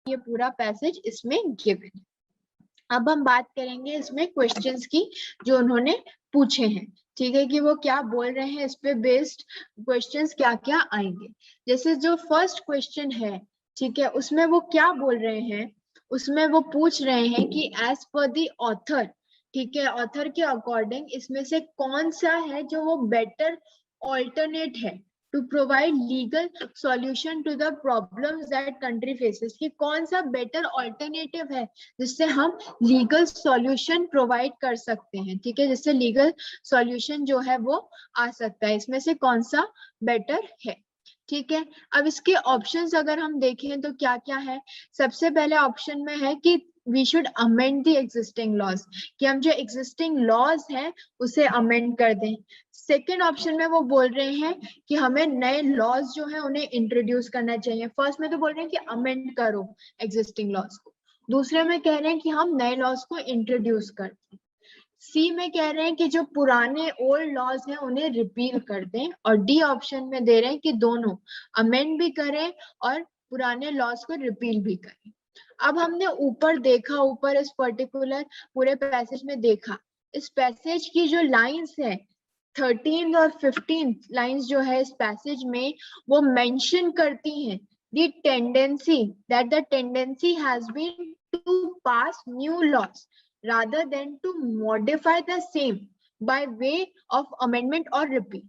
A: ये पूरा पैसेज इसमें गिवन है। अब हम बात करेंगे इसमें क्वेश्चंस की जो उन्होंने पूछे हैं। ठीक है, कि वो क्या बोल रहे हैं, इस पे बेस्ड क्वेश्चंस क्या क्या आएंगे। जैसे जो फर्स्ट क्वेश्चन है, ठीक है, उसमें वो क्या बोल रहे हैं, उसमें वो पूछ रहे हैं कि एज पर द ऑथर, ठीक है, ऑथर के अकॉर्डिंग इसमें से कौन सा है जो वो बेटर ऑल्टरनेट है to provide legal solution to the problems that country faces, कि कौन सा बेटर ऑल्टरनेटिव है जिससे हम लीगल सॉल्यूशन प्रोवाइड कर सकते हैं। ठीक है, जिससे लीगल सॉल्यूशन जो है वो आ सकता है, इसमें से कौन सा बेटर है। ठीक है, अब इसके ऑप्शंस अगर हम देखें तो क्या क्या है। सबसे पहले ऑप्शन में है कि we should amend the existing laws, कि हम जो एग्जिस्टिंग लॉज हैं उसे अमेंड कर दें। सेकेंड ऑप्शन में वो बोल रहे हैं कि हमें नए लॉज जो है उन्हें इंट्रोड्यूस करना चाहिए। फर्स्ट में तो बोल रहे हैं कि अमेंड करो एग्जिस्टिंग लॉज को, दूसरे में कह रहे हैं कि हम नए लॉज को इंट्रोड्यूस कर दें। सी में कह रहे हैं कि जो पुराने ओल्ड लॉज हैं उन्हें रिपील कर दें, और डी ऑप्शन में दे रहे हैं कि दोनों अमेंड भी करें और पुराने लॉज को रिपील भी करें। अब हमने ऊपर देखा, ऊपर इस पर्टिकुलर पूरे पैसेज में देखा, इस पैसेज की जो लाइंस है 13th और 15th लाइंस जो है इस पैसेज में, वो मेंशन करती हैं the tendency that the tendency has been to pass new laws rather than to modify the same by way of amendment or repeal.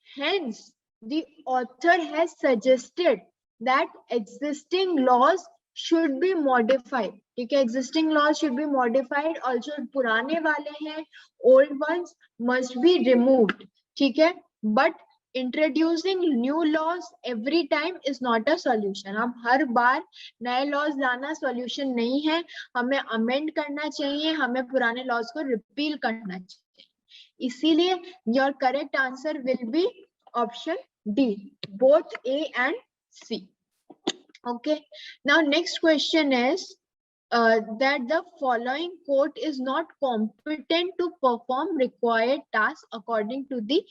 A: Hence, the author has suggested that existing laws should be modified. ठीक है, existing laws should be modified और जो पुराने वाले हैं old ones must be removed. ठीक है, but introducing new laws every time is not a solution. हम हर बार नए laws लाना solution नहीं है, हमें amend करना चाहिए, हमें पुराने laws को repeal करना चाहिए। इसीलिए your correct answer will be option D, both A and C. Okay, now next question is that the following court is not competent to perform required tasks according to the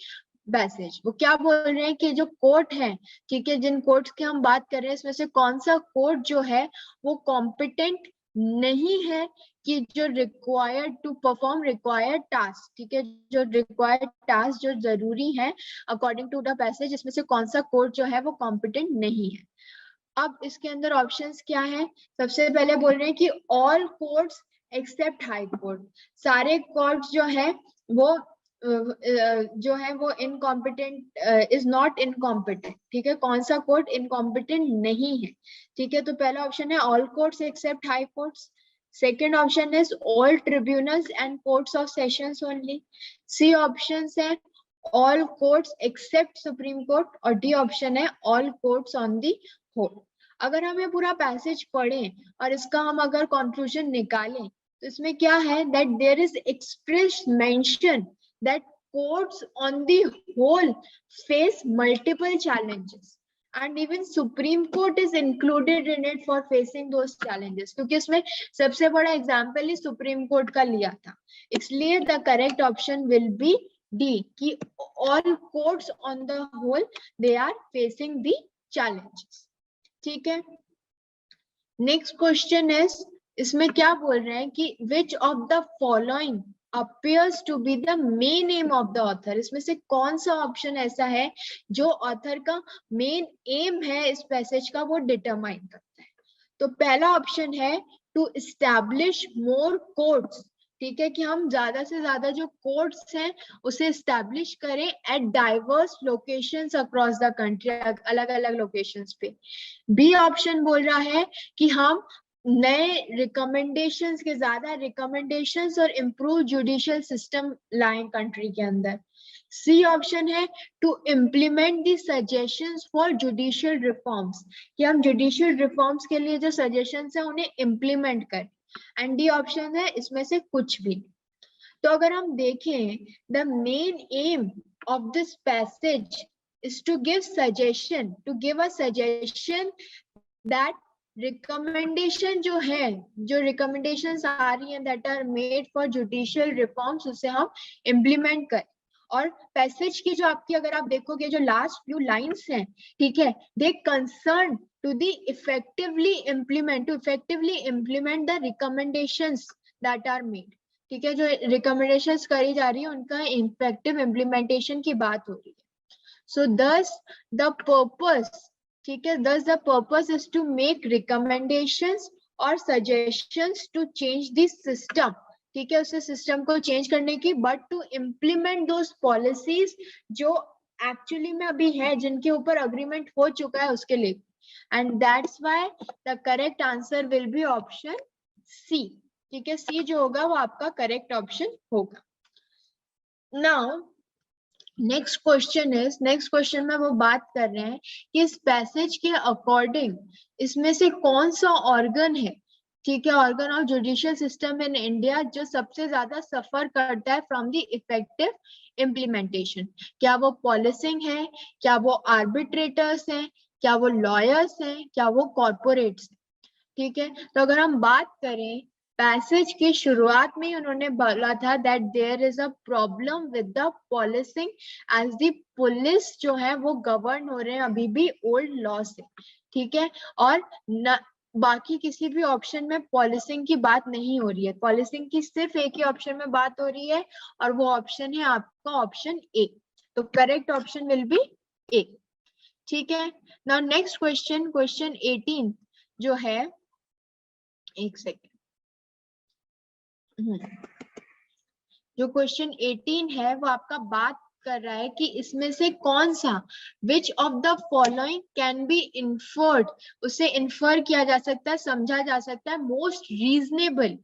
A: passage. वो क्या बोल रहे हैं कि जो court है, ठीक है, जिन कोर्ट्स की हम बात कर रहे हैं इसमें से कौन सा कोर्ट जो है वो कॉम्पिटेंट नहीं है कि जो required to perform required task, ठीक है, जो रिक्वायर्ड टास्क जो जरूरी है अकॉर्डिंग टू द पैसेज, इसमें से कौन सा कोर्ट जो है वो कॉम्पिटेंट नहीं है। अब इसके अंदर ऑप्शंस क्या है, सबसे पहले बोल रहे हैं कि all courts except high court, सारे कोर्ट्स जो है वो इनकॉम्पिटेंट इज नॉट इनकॉम्पिटेंट। ठीक है, कौन सा कोर्ट इनकॉम्पिटेंट नहीं है। ठीक है, तो पहला ऑप्शन है all courts except high courts. Second option is all tribunals and courts of sessions only. C option है all courts except Supreme Court, और डी ऑप्शन है all courts on the whole. अगर हम ये पूरा पैसेज पढ़ें और इसका हम अगर कंक्लूजन निकालें तो इसमें क्या है, that there is express mention that courts on the whole face multiple challenges and even Supreme Court is included in it for facing those challenges, क्योंकि इसमें सबसे बड़ा एग्जाम्पल ही सुप्रीम कोर्ट का लिया था। इसलिए the correct option will B D, कि all courts on the whole they are facing the challenges। ठीक है, नेक्स्ट क्वेश्चन इज, इसमें क्या बोल रहे हैं कि which of the following appears to be the main aim of the author, इसमें से कौन सा ऑप्शन ऐसा है जो ऑथर का मेन एम है इस पैसेज का वो डिटरमाइन करता है। तो पहला ऑप्शन है टू एस्टैब्लिश मोर कोर्ट्स, ठीक है, कि हम ज्यादा से ज्यादा जो कोर्ट्स हैं उसे एस्टैब्लिश करें at diverse locations across the country, अलग अलग लोकेशंस पे। बी ऑप्शन बोल रहा है कि हम नए रिकमेंडेशंस के ज्यादा रिकमेंडेशंस और इम्प्रूव जुडिशियल सिस्टम लाएं कंट्री के अंदर। सी ऑप्शन है to implement the suggestions for judicial reforms, कि हम जुडिशियल रिफॉर्म्स के लिए जो सजेशंस है उन्हें इम्प्लीमेंट करें। एंड डी ऑप्शन है इसमें से कुछ भी। तो अगर हम देखें, the main aim of this passage is to give suggestion, to give a suggestion that recommendation जो है, जो रिकमेंडेशंस आ रही हैं that are made for judicial reforms, उसे हम इम्प्लीमेंट करें। और पैसेज की जो आपकी अगर आप देखोगे जो लास्ट फ्यू लाइंस हैं, ठीक है, they concern to the effectively implement the recommendations that are made. ठीक है, जो रिकमेंडेशंस करी जा रही है उनका इफेक्टिव इम्प्लीमेंटेशन की बात हो रही है। सो दस द पर्पस, ठीक है, thus the purpose is to make recommendations or suggestions to change the system ठीक है, उससे सिस्टम को चेंज करने की, but to implement those policies जो एक्चुअली में अभी है, जिनके ऊपर अग्रीमेंट हो चुका है उसके लिए। And that's why the correct answer will be option C. ठीक है, सी जो होगा वो आपका करेक्ट ऑप्शन होगा। नाउ नेक्स्ट क्वेश्चन में वो बात कर रहे हैं कि इस पैसेज के अकॉर्डिंग इसमें से कौन सा ऑर्गन है, ठीक है, organ of judicial system in India जो सबसे ज्यादा सफर करता है फ्रॉम द इफेक्टिव इम्प्लीमेंटेशन। क्या वो पॉलिसिंग है, क्या वो आर्बिट्रेटर्स हैं, क्या वो लॉयर्स हैं, क्या वो कॉर्पोरेट्स हैं। ठीक है, तो अगर हम बात करें, पैसेज की शुरुआत में उन्होंने बोला था that there is a problem with the policing as the police जो है वो गवर्न हो रहे हैं अभी भी ओल्ड लॉ से। ठीक है, और न, बाकी किसी भी ऑप्शन में पॉलिसिंग की बात नहीं हो रही है, पॉलिसिंग की सिर्फ एक ही ऑप्शन में बात हो रही है और वो ऑप्शन है आपका ऑप्शन ए। तो करेक्ट ऑप्शन विल बी ए। ठीक है, नाउ नेक्स्ट क्वेश्चन 18 जो है, एक सेकेंड, जो क्वेश्चन 18 है वो आपका बात कर रहा है कि इसमें से कौन सा, which of the following can be inferred, उसे इन्फर किया जा सकता है, समझा जा सकता है मोस्ट रीजनेबल।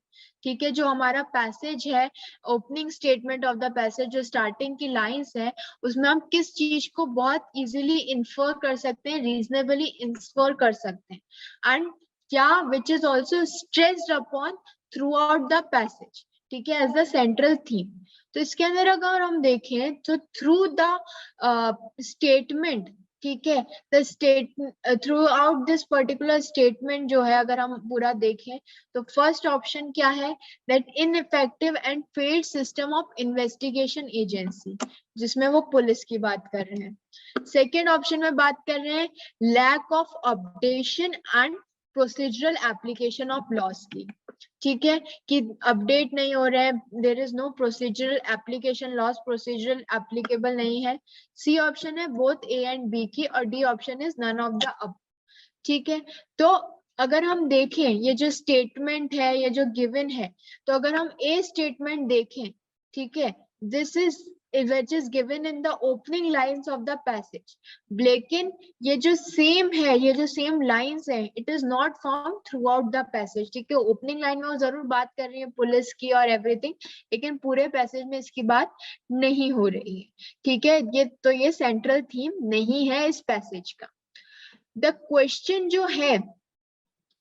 A: ठीक है, जो हमारा पैसेज है, opening statement of the passage, जो स्टार्टिंग की लाइंस है, उसमें हम किस चीज को बहुत इजीली इन्फर कर सकते हैं, रीजनेबली इन्फर कर सकते हैं, एंड क्या which is also stressed upon through out the passage. ठीक है, एज द सेंट्रल थीम। तो इसके अंदर अगर हम देखें तो थ्रू द स्टेटमेंट, ठीक है, the state through out this particular statement जो है, अगर हम पूरा देखें तो फर्स्ट ऑप्शन क्या है, that ineffective and failed system of investigation agency, जिसमें वो पुलिस की बात कर रहे हैं। सेकेंड ऑप्शन में बात कर रहे हैं lack of updation and procedural application of laws की। ठीक है, कि अपडेट नहीं हो रहे हैं, there is no procedural application, laws procedural applicable नहीं है। सी ऑप्शन है बोथ ए एंड बी की, और D option is none of the above. ठीक है, तो अगर हम देखें ये जो स्टेटमेंट है, ये जो गिवन है, तो अगर हम ए स्टेटमेंट देखें, ठीक है, this is which is given in the opening lines of the passage, लेकिन ये जो सेम है, ये जो सेम लाइंस है, it is not found through out the passage. ठीक है, ओपनिंग लाइन में वो जरूर बात कर रही है पुलिस की और एवरीथिंग, लेकिन पूरे पैसेज में इसकी बात नहीं हो रही है। ठीक है, ये सेंट्रल थीम नहीं है इस पैसेज का। द क्वेश्चन जो है,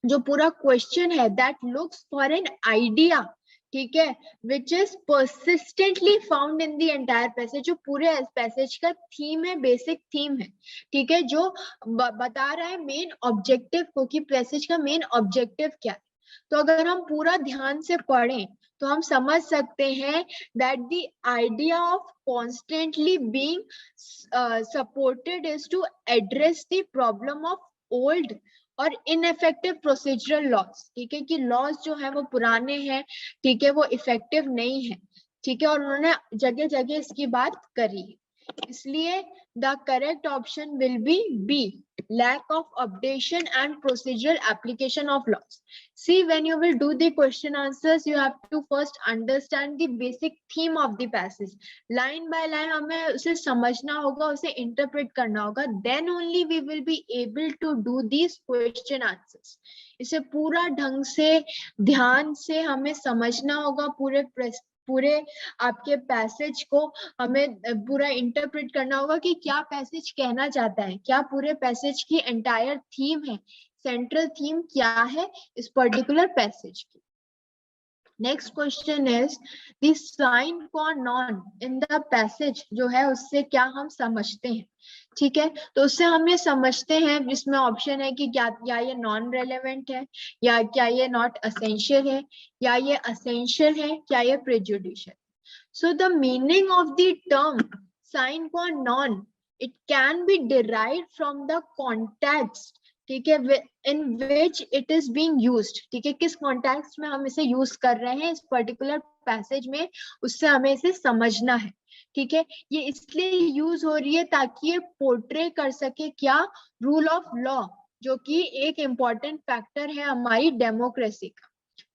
A: जो पूरा क्वेश्चन है, that looks for an idea, ठीक है, which is persistently found in the entire passage, जो पूरे पैसेज का थीम है, बेसिक थीम है। ठीक है, जो बता रहा है मेन ऑब्जेक्टिव को, कि पैसेज का मेन ऑब्जेक्टिव क्या है। तो अगर हम पूरा ध्यान से पढ़ें तो हम समझ सकते हैं that the idea of constantly being supported is to address the problem of old और इनएफेक्टिव प्रोसीजरल लॉस। ठीक है, कि लॉस जो है वो पुराने हैं, ठीक है, वो इफेक्टिव नहीं है। ठीक है, और उन्होंने जगह जगह इसकी बात करी है, इसलिए the correct option will be B, lack of updation and procedural application of laws. See, when you will do the question answers, you have to first understand the basic theme of the passage. Line by line हमें उसे समझना होगा, उसे interpret करना होगा, then only we will be able to do these question answers. इसे पूरा ढंग से, ध्यान से हमें समझना होगा, पूरे आपके पैसेज को हमें पूरा इंटरप्रेट करना होगा कि क्या पैसेज कहना चाहता है, क्या पूरे पैसेज की एंटायर थीम है, सेंट्रल थीम क्या है इस पर्टिकुलर पैसेज की। Next question is the sign को नॉन इन द पैसेज जो है, उससे क्या हम समझते हैं। ठीक है, तो उससे हम ये समझते हैं, इसमें ऑप्शन है कि क्या ये नॉन रेलेवेंट है, या क्या ये नॉट असेंशियल है, या ये असेंशियल है, क्या ये prejudicial. So the meaning of the term sine qua non, it can be derived from the context, ठीक है, in which it is being used। ठीक है, किस कॉन्टेक्स्ट में हम इसे यूज कर रहे हैं इस पर्टिकुलर पैसेज में, उससे हमें इसे समझना है। ठीक है, ये इसलिए यूज हो रही है ताकि ये पोर्ट्रे कर सके क्या, रूल ऑफ लॉ, जो कि एक इम्पॉर्टेंट फैक्टर है हमारी डेमोक्रेसी का।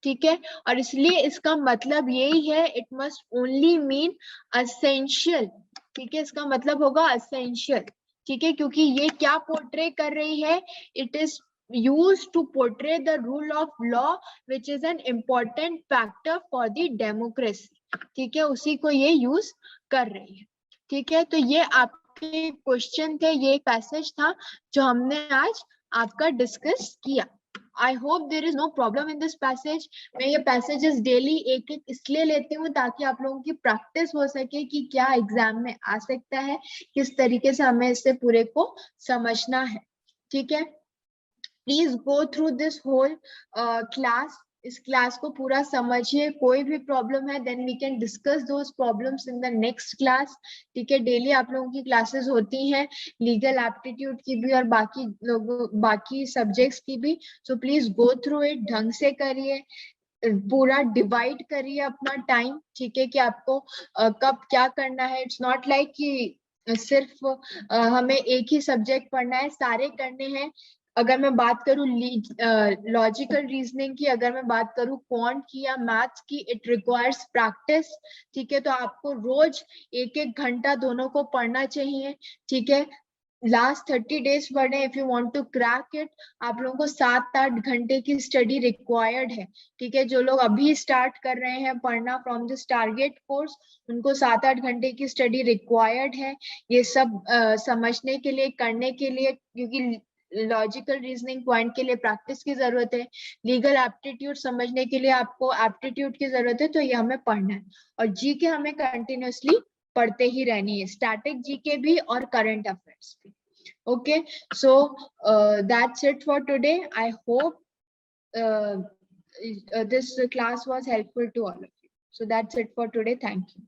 A: ठीक है, और इसलिए इसका मतलब यही है, it must only mean essential. ठीक है, इसका मतलब होगा असेंशियल। ठीक है, क्योंकि ये क्या पोर्ट्रे कर रही है, it is used to portray the rule of law which is an important factor for the democracy। ठीक है, उसी को ये यूज कर रही है। ठीक है, तो ये आपके क्वेश्चन थे, ये पैसेज था जो हमने आज आपका डिस्कस किया। I hope there is no problem in this passage. मैं ये पैसेजेस डेली एक एक इसलिए लेती हूँ ताकि आप लोगों की प्रैक्टिस हो सके कि क्या एग्जाम में आ सकता है, किस तरीके से हमें इससे पूरे को समझना है। ठीक है, please go through this whole class. इस क्लास को पूरा समझिए, कोई भी प्रॉब्लम है then we can discuss those problems in the next class. ठीक है, डेली आप लोगों की क्लासेस होती हैं, लीगल एप्टीट्यूड की भी और बाकी लोगों बाकी सब्जेक्ट्स की भी। So please go through it, ढंग से करिए, पूरा डिवाइड करिए अपना टाइम। ठीक है, कि आपको कब क्या करना है। इट्स नॉट लाइक कि सिर्फ हमें एक ही सब्जेक्ट पढ़ना है, सारे करने हैं। अगर मैं बात करूं लॉजिकल रीजनिंग की, अगर मैं बात करूं क्वांट की या मैथ्स की, इट रिक्वायर्स प्रैक्टिस। ठीक है, तो आपको रोज एक एक घंटा दोनों को पढ़ना चाहिए। ठीक है, लास्ट 30 डेज पढ़े if you want to crack it. आप लोगों को 7-8 घंटे की स्टडी रिक्वायर्ड है। ठीक है, जो लोग अभी स्टार्ट कर रहे हैं पढ़ना फ्रॉम दिस टारगेट कोर्स, उनको 7-8 घंटे की स्टडी रिक्वायर्ड है ये सब समझने के लिए, करने के लिए, क्योंकि लॉजिकल रीजनिंग पॉइंट के लिए प्रैक्टिस की जरूरत है, लीगल एप्टीट्यूड समझने के लिए आपको एप्टीट्यूड की जरूरत है। तो ये हमें पढ़ना है, और जी के हमें कंटिन्यूअसली पढ़ते ही रहनी है, स्टैटिक जीके भी और करंट अफेयर्स भी। Okay, so that's it for today. I hope this class was helpful to all of you. So that's it for today. Thank you.